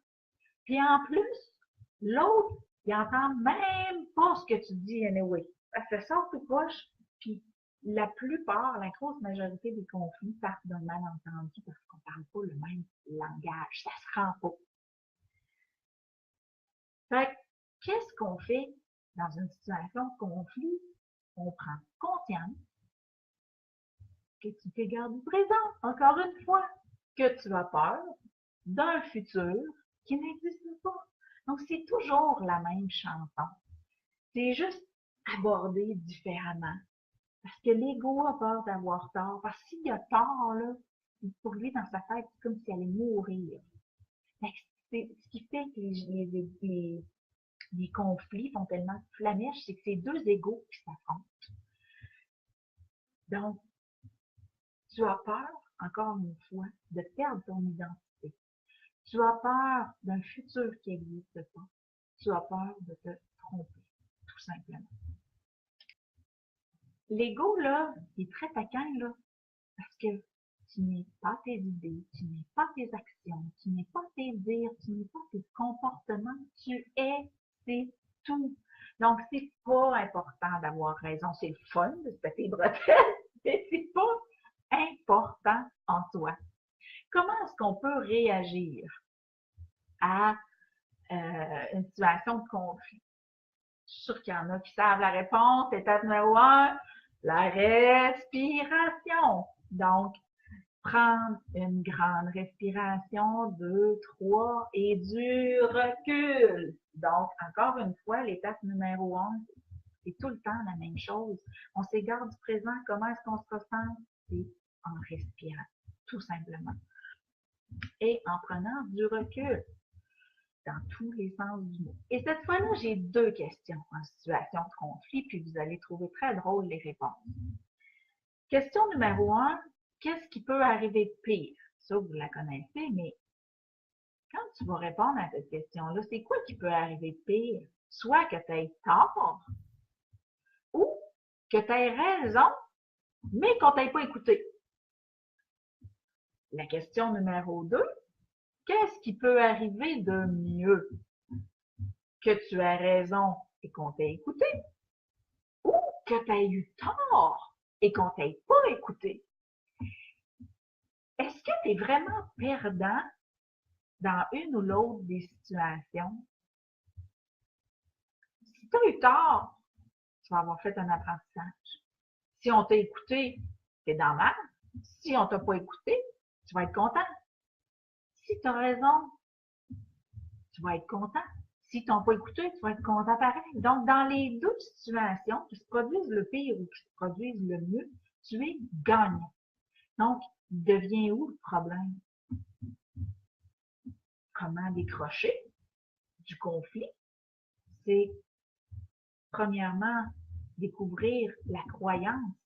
Puis en plus, l'autre, il entend même pas ce que tu dis anyway. Ça sort tout proche, puis la plupart, la grosse majorité des conflits partent d'un malentendu parce qu'on parle pas le même langage. Ça se rend pas. Fait qu'est-ce qu'on fait dans une situation de conflit? On prend conscience que tu t'es gardé présent, encore une fois, que tu as peur d'un futur qui n'existe pas. Donc, c'est toujours la même chanson. C'est juste abordé différemment. Parce que l'ego a peur d'avoir tort. Parce que s'il y a tort, là, pour lui, dans sa tête, c'est comme si elle allait mourir. Ce qui fait que les conflits font tellement de flamèche, c'est que c'est deux égos qui s'affrontent. Donc, tu as peur, encore une fois, de perdre ton identité. Tu as peur d'un futur qui n'existe pas. Tu as peur de te tromper, tout simplement. L'ego, là, il est très taquin, là, parce que tu n'es pas tes idées, tu n'es pas tes actions, tu n'es pas tes dires, tu n'es pas tes comportements, tu es, c'est tout. Donc, c'est pas important d'avoir raison. C'est le fun de se péter les bretelles, mais c'est pas important en toi. Comment est-ce qu'on peut réagir à une situation de conflit? Je suis sûre qu'il y en a qui savent la réponse. Étape numéro 1, la respiration. Donc, prendre une grande respiration, 2, 3 et du recul. Donc, encore une fois, l'étape numéro 1, c'est tout le temps la même chose. On s'égare du présent. Comment est-ce qu'on se ressent? C'est en respirant, tout simplement. Et en prenant du recul dans tous les sens du mot. Et cette fois-là, j'ai deux questions en situation de conflit, puis vous allez trouver très drôle les réponses. Question numéro 1, qu'est-ce qui peut arriver de pire? Ça, vous la connaissez, mais quand tu vas répondre à cette question-là, c'est quoi qui peut arriver de pire? Soit que tu aies tort, ou que tu aies raison, mais qu'on ne t'ait pas écouté. La question numéro 2, qu'est-ce qui peut arriver de mieux? Que tu aies raison et qu'on t'ait écouté, ou que tu aies eu tort et qu'on t'ait pas écouté. Est-ce que tu es vraiment perdant dans une ou l'autre des situations? Si tu as eu tort, tu vas avoir fait un apprentissage. Si on t'a écouté, tu es dans mal. Si on t'a pas écouté, tu vas être content. Si tu as raison, tu vas être content. Si tu n'as pas écouté, tu vas être content pareil. Donc, dans les deux situations, qui se produisent le pire ou qui se produisent le mieux, tu es gagnant. Donc, devient où le problème? Comment décrocher du conflit? C'est, premièrement, découvrir la croyance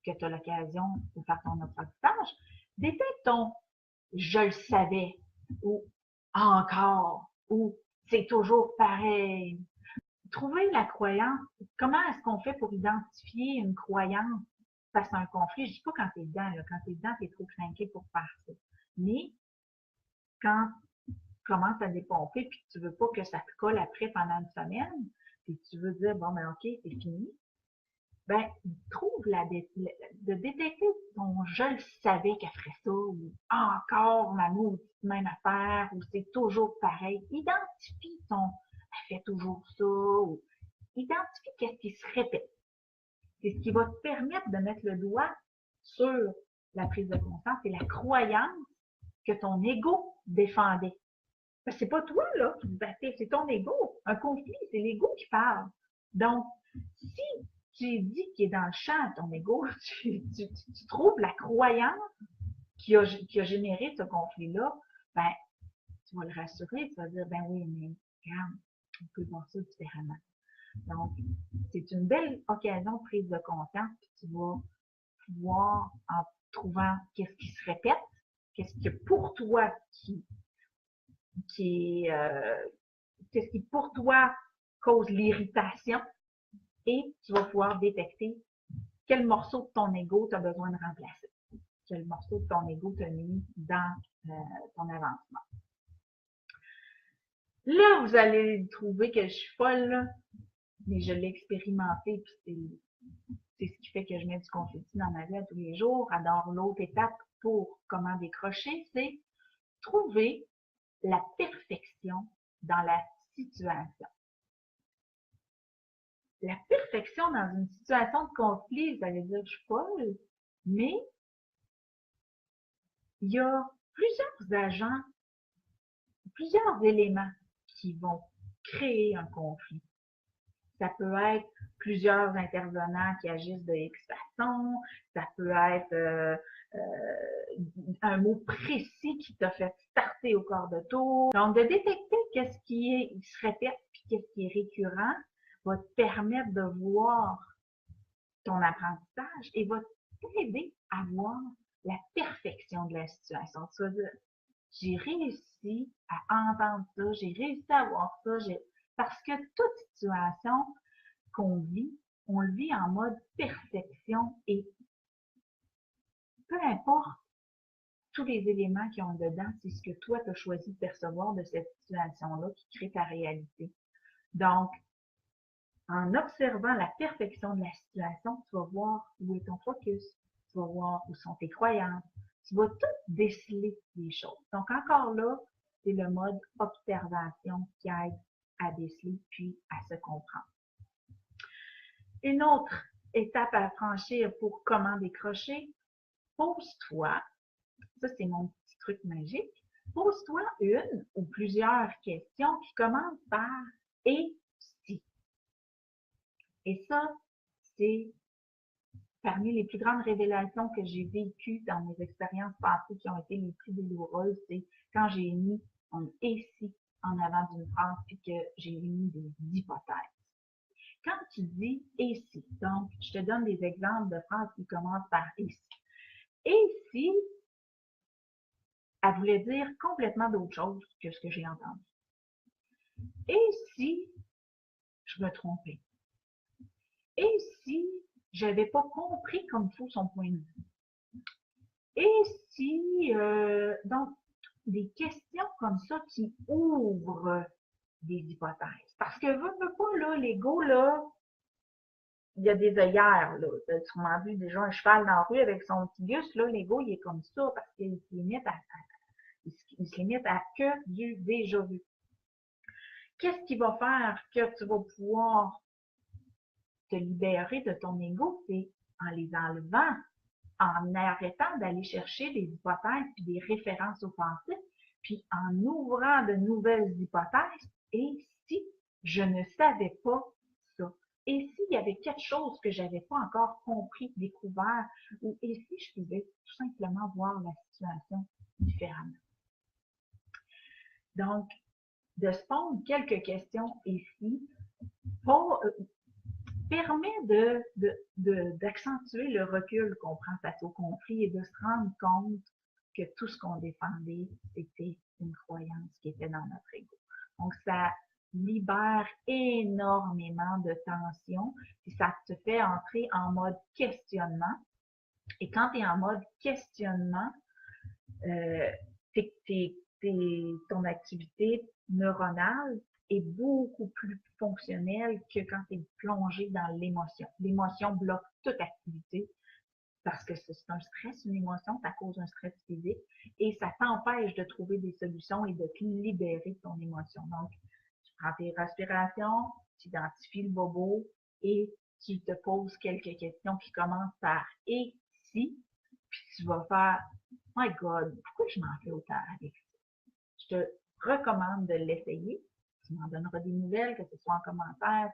que tu as l'occasion de faire ton apprentissage. Détecte ton « je le savais » ou « encore » ou « c'est toujours pareil ». Trouver la croyance, comment est-ce qu'on fait pour identifier une croyance face à un conflit? Je dis pas quand tu es dedans, là. Quand tu es dedans, tu es trop craqué pour faire ça. Mais quand tu commences à dépomper puis que tu veux pas que ça te colle après pendant une semaine, puis tu veux dire, bon, ben ok, c'est fini, ben, trouve de détecter ton je le savais qu'elle ferait ça, ou encore ma maudite même affaire, ou c'est toujours pareil. Identifie ton elle fait toujours ça, ou identifie qu'est-ce qui se répète. C'est ce qui va te permettre de mettre le doigt sur la prise de conscience et la croyance que ton ego défendait. Parce que c'est pas toi, là, qui te battais, c'est ton ego. Un conflit, c'est l'ego qui parle. Donc, si tu dis qu'il est dans le champ, ton ego, tu trouves la croyance qui a généré ce conflit-là, ben, tu vas le rassurer, tu vas dire, ben oui, mais regarde, on peut voir ça différemment. Donc, c'est une belle occasion de prise de conscience, puis tu vas pouvoir, en trouvant qu'est-ce qui se répète, qu'est-ce que pour toi qu'est-ce qui pour toi cause l'irritation, et tu vas pouvoir détecter quel morceau de ton ego tu as besoin de remplacer, quel morceau de ton ego tu as mis dans ton avancement. Là, vous allez trouver que je suis folle, là, mais je l'ai expérimenté, puis c'est ce qui fait que je mets du confetti dans ma vie à tous les jours. Alors, l'autre étape pour comment décrocher, c'est trouver la perfection dans la situation. La perfection dans une situation de conflit, vous allez dire, je suis folle, mais il y a plusieurs agents, plusieurs éléments qui vont créer un conflit. Ça peut être plusieurs intervenants qui agissent de X façon. Ça peut être un mot précis qui t'a fait starter au corps de tour. Donc, de détecter qu'est-ce qui se répète puis qu'est-ce qui est récurrent va te permettre de voir ton apprentissage et va t'aider à voir la perfection de la situation. Tu vas dire, j'ai réussi à entendre ça, j'ai réussi à voir ça, parce que toute situation qu'on vit, on le vit en mode perfection et peu importe tous les éléments qui ont dedans, c'est ce que toi tu as choisi de percevoir de cette situation-là qui crée ta réalité. Donc, en observant la perfection de la situation, tu vas voir où est ton focus, tu vas voir où sont tes croyances, tu vas tout déceler les choses. Donc, encore là, c'est le mode observation qui aide à déceler puis à se comprendre. Une autre étape à franchir pour comment décrocher, pose-toi, ça c'est mon petit truc magique, pose-toi une ou plusieurs questions qui commencent par « et si ». Et ça, c'est parmi les plus grandes révélations que j'ai vécues dans mes expériences passées qui ont été les plus douloureuses, c'est quand j'ai mis un « et si » en avant d'une phrase puis que j'ai mis des hypothèses. Quand tu dis « et si », donc je te donne des exemples de phrases qui commencent par « et si ». Et si, elle voulait dire complètement d'autre chose que ce que j'ai entendu. Et si je me trompais? Et si j'avais pas compris comme il faut son point de vue? Et si, donc, des questions comme ça qui ouvrent des hypothèses. Parce que veux pas, là, l'ego, là, il y a des œillères, là. Tu as sûrement vu déjà un cheval dans la rue avec son petit gus, là, l'ego, il est comme ça parce qu'il se limite à que du déjà vu. Qu'est-ce qui va faire que tu vas pouvoir te libérer de ton ego? C'est en les enlevant, en arrêtant d'aller chercher des hypothèses puis des références au passé, puis en ouvrant de nouvelles hypothèses. Et si je ne savais pas ça? Et s'il y avait quelque chose que j'avais pas encore compris, découvert, ou et si je pouvais tout simplement voir la situation différemment? Donc, de se poser quelques questions ici permet d'accentuer le recul qu'on prend face au conflit et de se rendre compte que tout ce qu'on défendait, c'était une croyance qui était dans notre ego. Donc, ça libère énormément de tension, puis ça te fait entrer en mode questionnement. Et quand tu es en mode questionnement, ton activité neuronale est beaucoup plus fonctionnelle que quand tu es plongé dans l'émotion. L'émotion bloque toute activité parce que c'est un stress, une émotion, ça cause un stress physique et ça t'empêche de trouver des solutions et de te libérer de ton émotion. Donc, tu prends tes respirations, tu identifies le bobo et tu te poses quelques questions qui commencent par « et si », puis tu vas faire « My God, pourquoi je m'en fais autant avec ça? » Je te recommande de l'essayer. Tu m'en donneras des nouvelles, que ce soit en commentaire,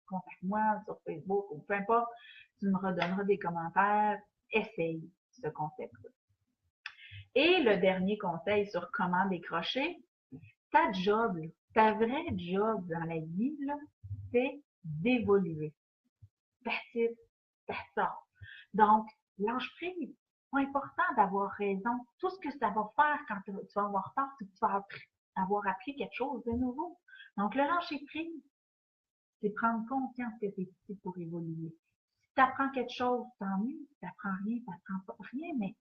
contacte-moi sur Facebook ou peu importe. Tu me redonneras des commentaires. Essaye ce concept-là. Et le dernier conseil sur comment décrocher, ta job, ta vraie job dans la vie, c'est d'évoluer. That's it, that's all. Donc, lâche prise. Pas important d'avoir raison. Tout ce que ça va faire quand tu vas avoir tort, c'est que tu vas avoir appris quelque chose de nouveau. Donc, le lâcher prise, c'est prendre conscience que tu es ici pour évoluer. Si tu apprends quelque chose, tant mieux. Si tu n'apprends rien, tu n'apprends pas rien, mais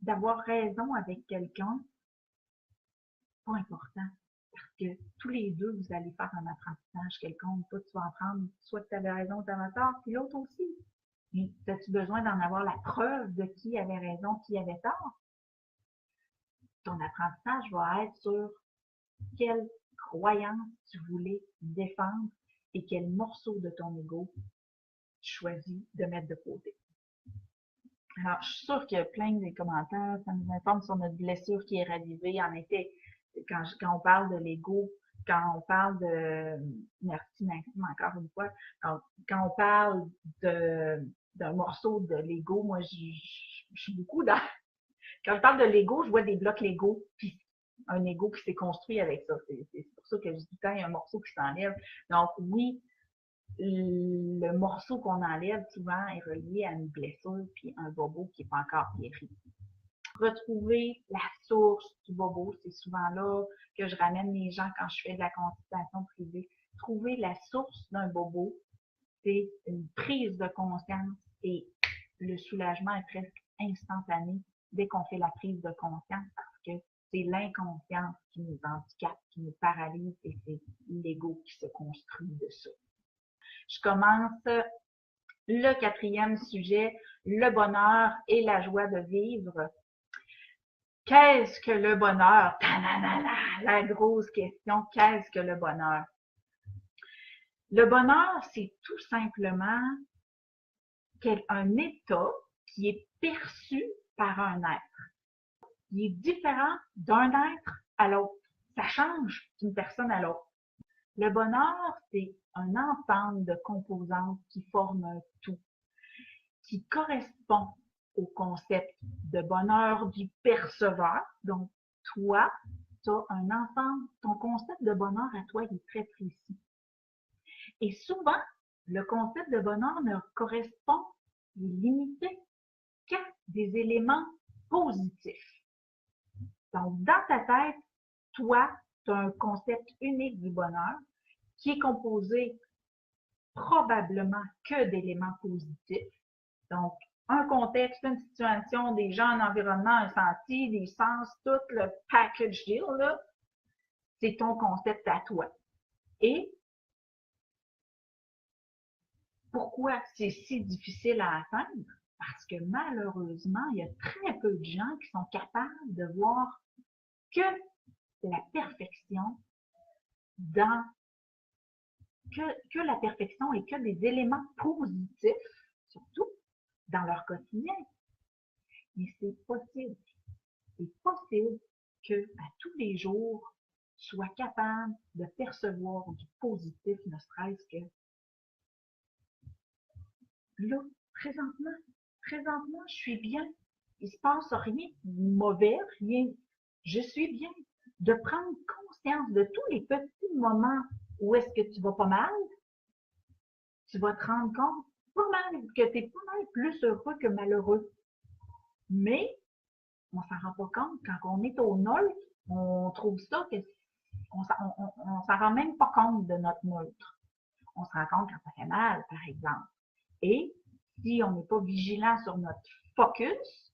d'avoir raison avec quelqu'un, pas important. Parce que tous les deux, vous allez faire un apprentissage quelconque. Toi, tu vas apprendre soit que tu avais raison ou tu avais tort, puis l'autre aussi. Mais as-tu besoin d'en avoir la preuve de qui avait raison, qui avait tort? Ton apprentissage va être sur quelle croyance tu voulais défendre et quel morceau de ton ego tu choisis de mettre de côté. Alors, je suis sûre qu'il y a plein de commentaires, ça nous informe sur notre blessure qui est ravivée. En effet, quand on parle de l'ego, quand on parle de, merci Maxime encore une fois, quand on parle d'un morceau de Lego, moi je suis beaucoup dans, quand je parle de Lego, je vois des blocs Lego, puis un Lego qui s'est construit avec ça. C'est pour ça que je dis quand il y a un morceau qui s'enlève. Donc oui, le morceau qu'on enlève souvent est relié à une blessure puis un bobo qui n'est pas encore guéri. Retrouver la source du bobo, c'est souvent là que je ramène les gens quand je fais de la consultation privée. Trouver la source d'un bobo, c'est une prise de conscience et le soulagement est presque instantané dès qu'on fait la prise de conscience parce que c'est l'inconscience qui nous handicape, qui nous paralyse et c'est l'ego qui se construit de ça. Je commence le 4e sujet, le bonheur et la joie de vivre. Qu'est-ce que le bonheur? La grosse question, qu'est-ce que le bonheur? Le bonheur, c'est tout simplement un état qui est perçu par un être. Il est différent d'un être à l'autre. Ça change d'une personne à l'autre. Le bonheur, c'est un ensemble de composantes qui forment un tout, qui correspond au concept de bonheur du perceveur. Donc, toi, tu as un ensemble, ton concept de bonheur à toi, il est très précis. Et souvent, le concept de bonheur ne correspond, il est limité qu'à des éléments positifs. Donc, dans ta tête, toi, tu as un concept unique du bonheur qui est composé probablement que d'éléments positifs. Donc, un contexte, une situation, des gens, un environnement, un senti, des sens, tout le package deal, là, c'est ton concept à toi. Et pourquoi c'est si difficile à atteindre? Parce que malheureusement, il y a très peu de gens qui sont capables de voir que la perfection dans que la perfection et que des éléments positifs, surtout dans leur quotidien. Mais c'est possible. C'est possible que à tous les jours, sois capable de percevoir du positif, ne serait-ce que là, présentement, je suis bien. Il se passe rien de mauvais, rien. Je suis bien. De prendre conscience de tous les petits moments où est-ce que tu vas pas mal, tu vas te rendre compte pas mal que tu es pas mal plus heureux que malheureux. Mais on s'en rend pas compte. Quand on est au neutre, on trouve ça que on s'en rend même pas compte de notre neutre. On se rend compte quand ça fait mal, par exemple. Et si on n'est pas vigilant sur notre focus,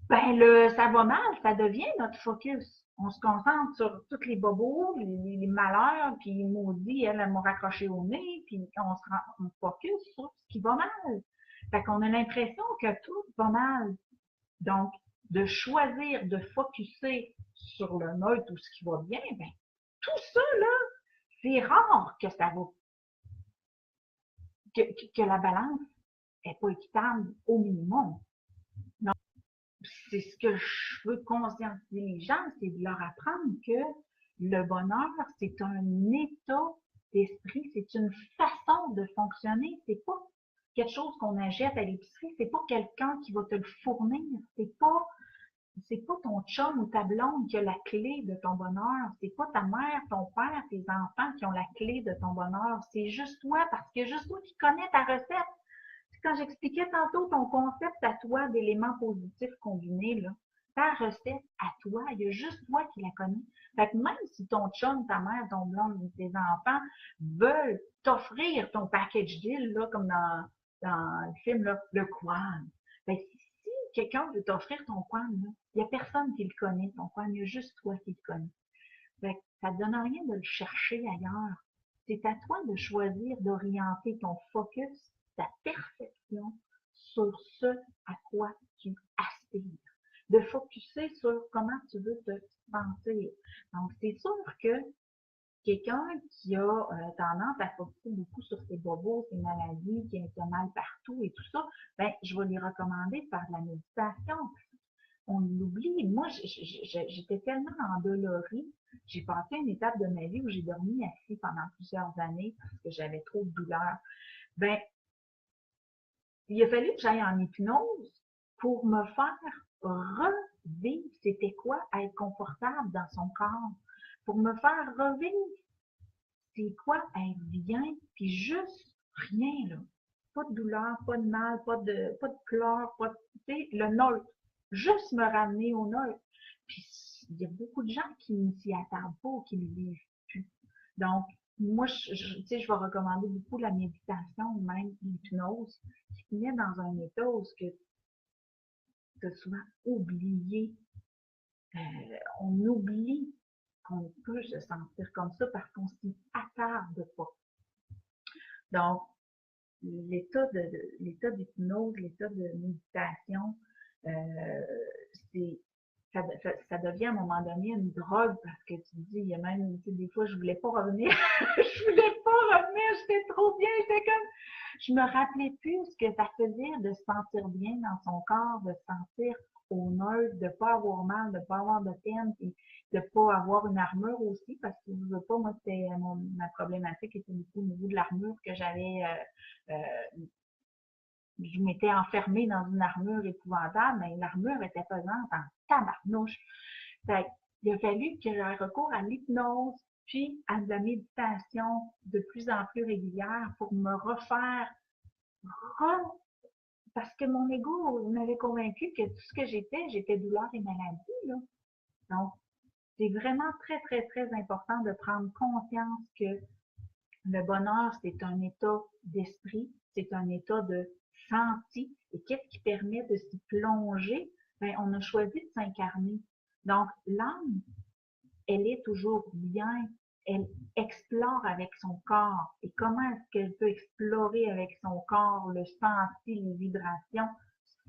ben ça va mal, ça devient notre focus. On se concentre sur tous les bobos, les malheurs, puis maudit, elle m'a raccroché au nez, puis on focus sur ce qui va mal. Fait qu'on a l'impression que tout va mal. Donc, de choisir de focusser sur le neutre ou ce qui va bien, ben, tout ça, là, c'est rare que ça va, que la balance n'est pas équitable au minimum. Donc, c'est ce que je veux conscientiser les gens, c'est de leur apprendre que le bonheur, c'est un état d'esprit, c'est une façon de fonctionner, c'est pas quelque chose qu'on achète à l'épicerie, c'est pas quelqu'un qui va te le fournir, c'est pas ton chum ou ta blonde qui a la clé de ton bonheur. C'est pas ta mère, ton père, tes enfants qui ont la clé de ton bonheur. C'est juste toi, parce que juste toi qui connais ta recette. Quand j'expliquais tantôt ton concept à toi d'éléments positifs combinés, là, ta recette à toi, il y a juste toi qui la connais. Fait que même si ton chum, ta mère, ton blonde, tes enfants veulent t'offrir ton package deal, là, comme dans le film, là, le Quan. Fait que si quelqu'un veut t'offrir ton Quan, il n'y a personne qui le connaît, ton Quan, il y a juste toi qui le connais. Fait que ça ne donne rien de le chercher ailleurs. C'est à toi de choisir d'orienter ton focus, ta perception sur ce à quoi tu aspires. De focuser sur comment tu veux te sentir. Donc, c'est sûr que quelqu'un qui a tendance à focuser beaucoup sur ses bobos, ses maladies, qui a mal partout et tout ça, ben, je vais lui recommander de faire de la méditation. on l'oublie. Moi, j'étais tellement endolorie. J'ai passé une étape de ma vie où j'ai dormi assis pendant plusieurs années parce que j'avais trop de douleur. Ben, il a fallu que j'aille en hypnose pour me faire revivre c'était quoi être confortable dans son corps, pour me faire revivre c'est quoi être bien, puis juste rien, là. Pas de douleur, pas de mal, pas de pleurs, pas de, tu sais, le neutre. Juste me ramener au neutre. Puis, il y a beaucoup de gens qui ne s'y attardent pas ou qui ne le vivent plus. Donc, moi, tu sais, je vais recommander beaucoup la méditation ou même l'hypnose, qui met dans un état où tu as souvent oublié, on oublie qu'on peut se sentir comme ça parce qu'on s'y attarde pas. Donc, l'état d'hypnose, l'état de méditation, euh, c'est, ça devient à un moment donné une drogue parce que tu dis, il y a même, tu sais, des fois, je voulais pas revenir, je voulais pas revenir, j'étais trop bien, j'étais comme, je me rappelais plus ce que ça faisait dire de se sentir bien dans son corps, de se sentir au neutre, de pas avoir mal, de pas avoir de peine, puis de pas avoir une armure aussi, parce que je veux pas, moi, c'était ma problématique était beaucoup au niveau de l'armure que j'avais, je m'étais enfermée dans une armure épouvantable, mais l'armure était pesante en tabarnouche. Fait il a fallu que j'aie recours à l'hypnose, puis à de la méditation de plus en plus régulière pour me refaire parce que mon ego m'avait convaincu que tout ce que j'étais douleur et maladie, là. Donc, c'est vraiment très, très, très important de prendre conscience que le bonheur, c'est un état d'esprit, c'est un état de senti. Et qu'est-ce qui permet de s'y plonger? Ben, on a choisi de s'incarner. Donc, l'âme, elle est toujours bien, elle explore avec son corps. Et comment est-ce qu'elle peut explorer avec son corps le senti, les vibrations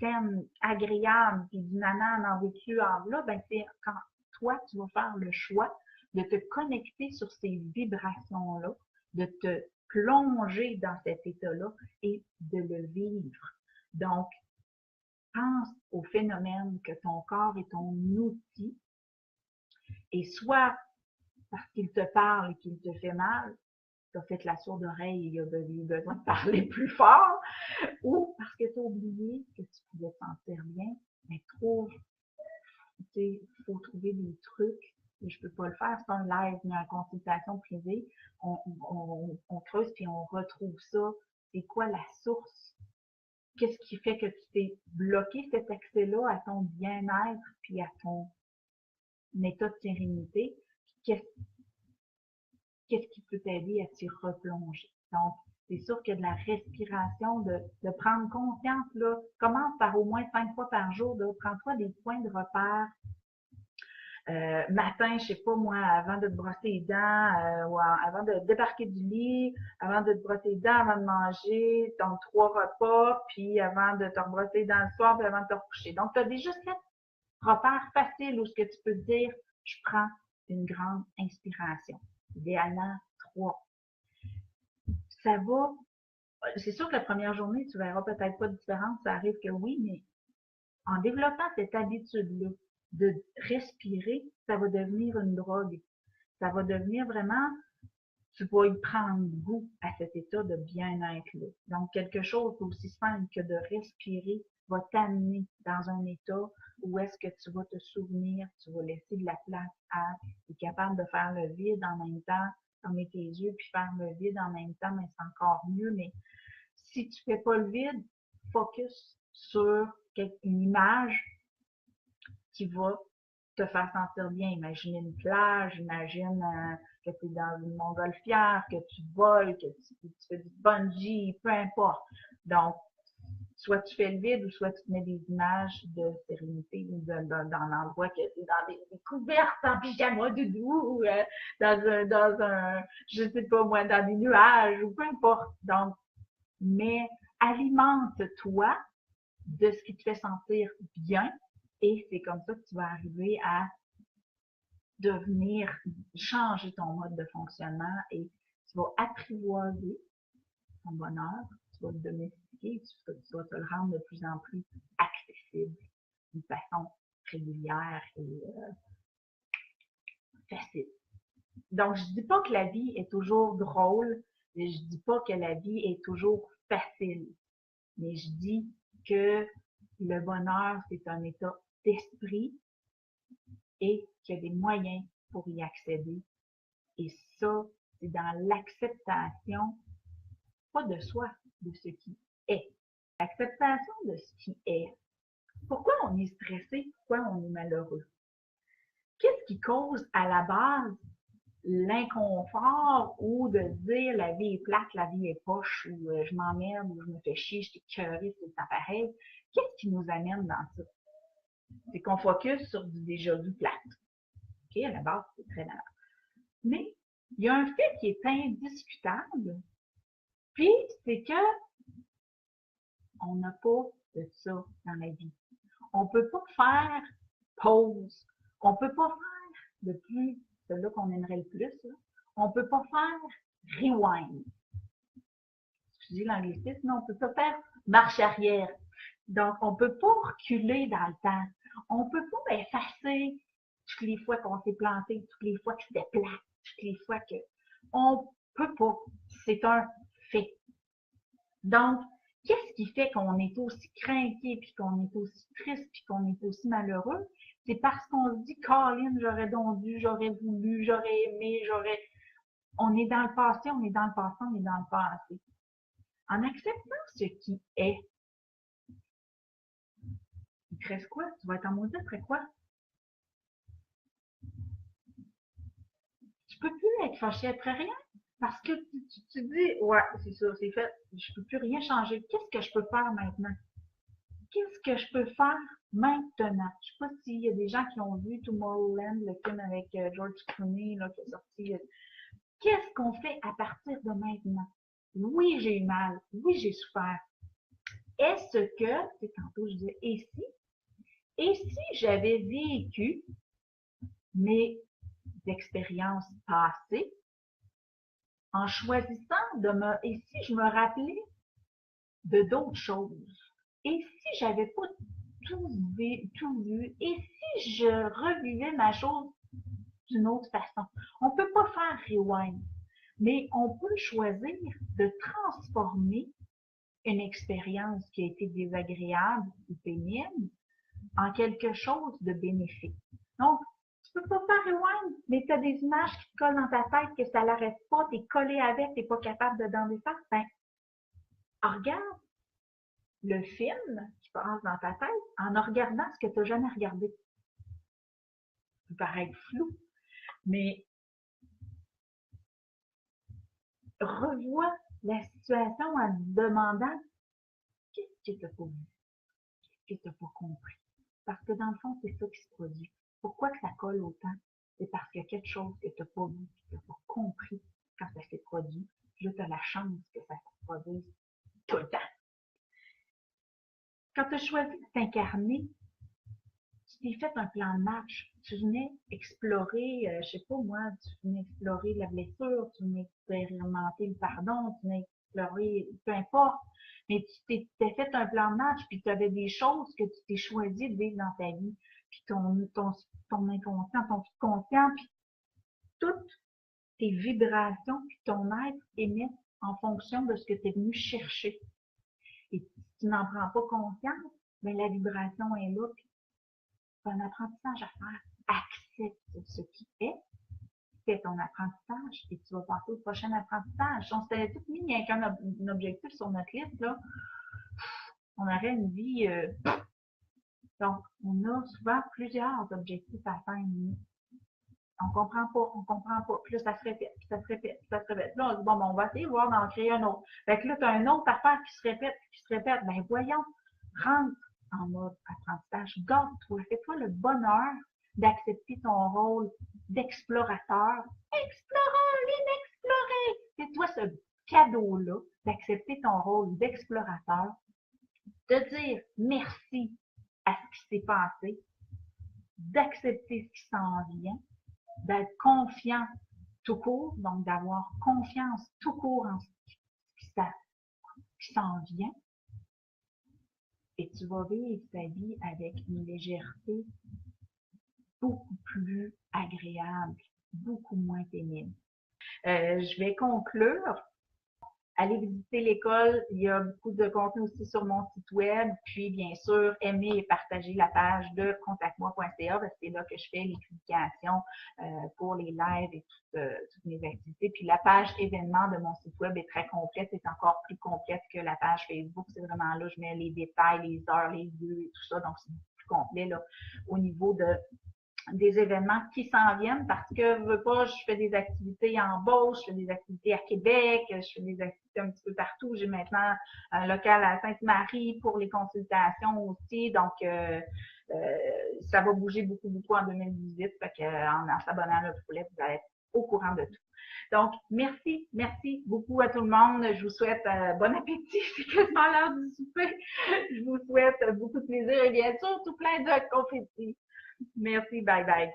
saines, agréables, puis du nanan en vécu en là, ben c'est quand toi, tu vas faire le choix de te connecter sur ces vibrations-là, de te plonger dans cet état-là et de le vivre. Donc, pense au phénomène que ton corps est ton outil et soit parce qu'il te parle et qu'il te fait mal, tu as fait la sourde oreille et il a besoin de parler plus fort, ou parce que tu as oublié que tu pouvais te sentir bien, mais il faut trouver des trucs, et je peux pas le faire, c'est un live, mais en consultation privée, on creuse puis on retrouve ça. C'est quoi la source? Qu'est-ce qui fait que tu t'es bloqué cet accès-là à ton bien-être puis à ton état de sérénité? Qu'est-ce qu'est-ce qui peut t'aider à t'y replonger. Donc, c'est sûr que de la respiration, de prendre conscience, là, commence par au moins 5 fois par jour, prends-toi des points de repère. Matin, je sais pas moi, avant de te brosser les dents, ou avant de débarquer du lit, avant de te brosser les dents, avant de manger, ton 3 repas, puis avant de te rebrosser les dents le soir, puis avant de te recoucher. Donc, tu as déjà 7 repères faciles où ce que tu peux te dire, je prends une grande inspiration. Idéalement, 3. Ça va. C'est sûr que la première journée, tu verras peut-être pas de différence. Ça arrive que oui, mais en développant cette habitude-là de respirer, ça va devenir une drogue. Ça va devenir vraiment, tu vas y prendre goût à cet état de bien-être-là. Donc, quelque chose d'aussi simple que de respirer va t'amener dans un état où est-ce que tu vas te souvenir, tu vas laisser de la place à, tu es capable de faire le vide en même temps, fermer tes yeux puis faire le vide en même temps, mais c'est encore mieux. Mais si tu fais pas le vide, focus sur une image qui va te faire sentir bien. Imagine une plage, imagine que tu es dans une montgolfière, que tu voles, que tu fais du bungee, peu importe. Donc, soit tu fais le vide ou soit tu te mets des images de sérénité ou dans l'endroit que tu es dans des couvertes en pyjama doudou ou dans un, je sais pas moi, dans des nuages ou peu importe. Donc, mais alimente-toi de ce qui te fait sentir bien et c'est comme ça que tu vas arriver à devenir, changer ton mode de fonctionnement et tu vas apprivoiser ton bonheur, tu vas le domestiquer, tu vas te le rendre de plus en plus accessible d'une façon régulière et facile. Donc, je dis pas que la vie est toujours drôle, et je dis pas que la vie est toujours facile, mais je dis que le bonheur, c'est un état d'esprit et qu'il y a des moyens pour y accéder. Et ça, c'est dans l'acceptation, pas de soi, de ce qui est. L'acceptation de ce qui est. Pourquoi on est stressé? Pourquoi on est malheureux? Qu'est-ce qui cause à la base l'inconfort ou de dire la vie est plate, la vie est poche, ou je m'emmerde, ou je me fais chier, je suis écœurée, c'est pas pareil? Qu'est-ce qui nous amène dans ça? C'est qu'on focus sur du déjà vu plate. OK, à la base, c'est très malade. Mais il y a un fait qui est indiscutable, puis c'est que on n'a pas de ça dans la vie. On peut pas faire pause. On peut pas faire le plus, celui-là qu'on aimerait le plus, là. On peut pas faire rewind. Excusez l'anglicisme, mais on peut pas faire marche arrière. Donc, on peut pas reculer dans le temps. On peut pas effacer toutes les fois qu'on s'est planté, toutes les fois que c'était plat, toutes les fois que... On peut pas. C'est un fait. Donc, qu'est-ce qui fait qu'on est aussi crainqué, puis qu'on est aussi triste, puis qu'on est aussi malheureux? C'est parce qu'on se dit, Colin, j'aurais donc dû, j'aurais voulu, j'aurais aimé, j'aurais... On est dans le passé, on est dans le passé, on est dans le passé. En acceptant ce qui est, il te reste quoi? Tu vas être en maudit après quoi? Tu peux plus être fâché après rien. Parce que tu dis, ouais, c'est ça, c'est fait, je peux plus rien changer. Qu'est-ce que je peux faire maintenant? Qu'est-ce que je peux faire maintenant? Je sais pas s'il y a des gens qui ont vu Tomorrowland, le film avec George Clooney, là, qui est sorti. Qu'est-ce qu'on fait à partir de maintenant? Oui, j'ai eu mal. Oui, j'ai souffert. Est-ce que, c'est tantôt je disais, et si j'avais vécu mes expériences passées en choisissant de me, et si je me rappelais de d'autres choses? Et si j'avais pas tout vu, et si je revivais ma chose d'une autre façon? On peut pas faire rewind, mais on peut choisir de transformer une expérience qui a été désagréable ou pénible en quelque chose de bénéfique. Donc, tu peux pas faire rewind, mais tu as des images qui te collent dans ta tête que ça l'arrête pas, tu es collé avec, tu n'es pas capable de dans les faire. Ben, regarde le film qui passe dans ta tête en regardant ce que tu n'as jamais regardé. Ça peut paraître flou, mais revois la situation en te demandant qu'est-ce que tu n'as pas vu, qu'est-ce que tu n'as pas compris. Parce que dans le fond, c'est ça qui se produit. Pourquoi que ça colle autant? C'est parce qu'il y a quelque chose que tu n'as pas vu, que tu n'as pas compris quand ça s'est produit. Puis là, tu as la chance que ça se produise tout le temps. Quand tu as choisi de t'incarner, tu t'es fait un plan de match. Tu venais explorer, je sais pas moi, tu venais explorer la blessure, tu venais expérimenter le pardon, tu venais explorer, peu importe. Mais tu t'es fait un plan de match, puis tu avais des choses que tu t'es choisi de vivre dans ta vie. Puis ton inconscient, ton subconscient, puis toutes tes vibrations, puis ton être émet en fonction de ce que tu es venu chercher. Et si tu n'en prends pas conscience, ben la vibration est là, puis c'est un apprentissage à faire. Accepte ce qui est, fais ton apprentissage et tu vas passer au prochain apprentissage. Si on s'était tout mis avec un objectif sur notre liste, là, on aurait une vie. Donc, on a souvent plusieurs objectifs à atteindre. On comprend pas, on comprend pas. Puis là, ça se répète, puis ça se répète, puis ça se répète. Là, on dit, bon, on va essayer de voir d'en créer un autre. Fait que là, tu as une autre affaire qui se répète, qui se répète. Ben, voyons, rentre en mode apprentissage. Garde-toi, fais-toi le bonheur d'accepter ton rôle d'explorateur. Explorant l'inexploré! Fais-toi ce cadeau-là d'accepter ton rôle d'explorateur, de dire merci à ce qui s'est passé, d'accepter ce qui s'en vient, d'être confiant tout court, donc d'avoir confiance tout court en ce qui s'en vient, et tu vas vivre ta vie avec une légèreté beaucoup plus agréable, beaucoup moins pénible. Je vais conclure. Allez visiter l'école. Il y a beaucoup de contenu aussi sur mon site web. Puis, bien sûr, aimer et partager la page de contactmoi.ca parce que c'est là que je fais les publications pour les lives et toutes mes activités. Puis, la page événements de mon site web est très complète. C'est encore plus complète que la page Facebook. C'est vraiment là, je mets les détails, les heures, les lieux et tout ça. Donc, c'est plus complet là, au niveau des événements qui s'en viennent parce que je veux pas, je fais des activités en Beauce, je fais des activités à Québec, je fais des activités un petit peu partout. J'ai maintenant un local à Sainte-Marie pour les consultations aussi. Donc, ça va bouger beaucoup, beaucoup en 2018. Fait que, en s'abonnant à notre poulet, vous allez être au courant de tout. Donc, merci beaucoup à tout le monde. Je vous souhaite bon appétit. C'est quasiment l'heure du souper. Je vous souhaite beaucoup de plaisir et bien sûr tout plein de confettis. Merci, bye bye.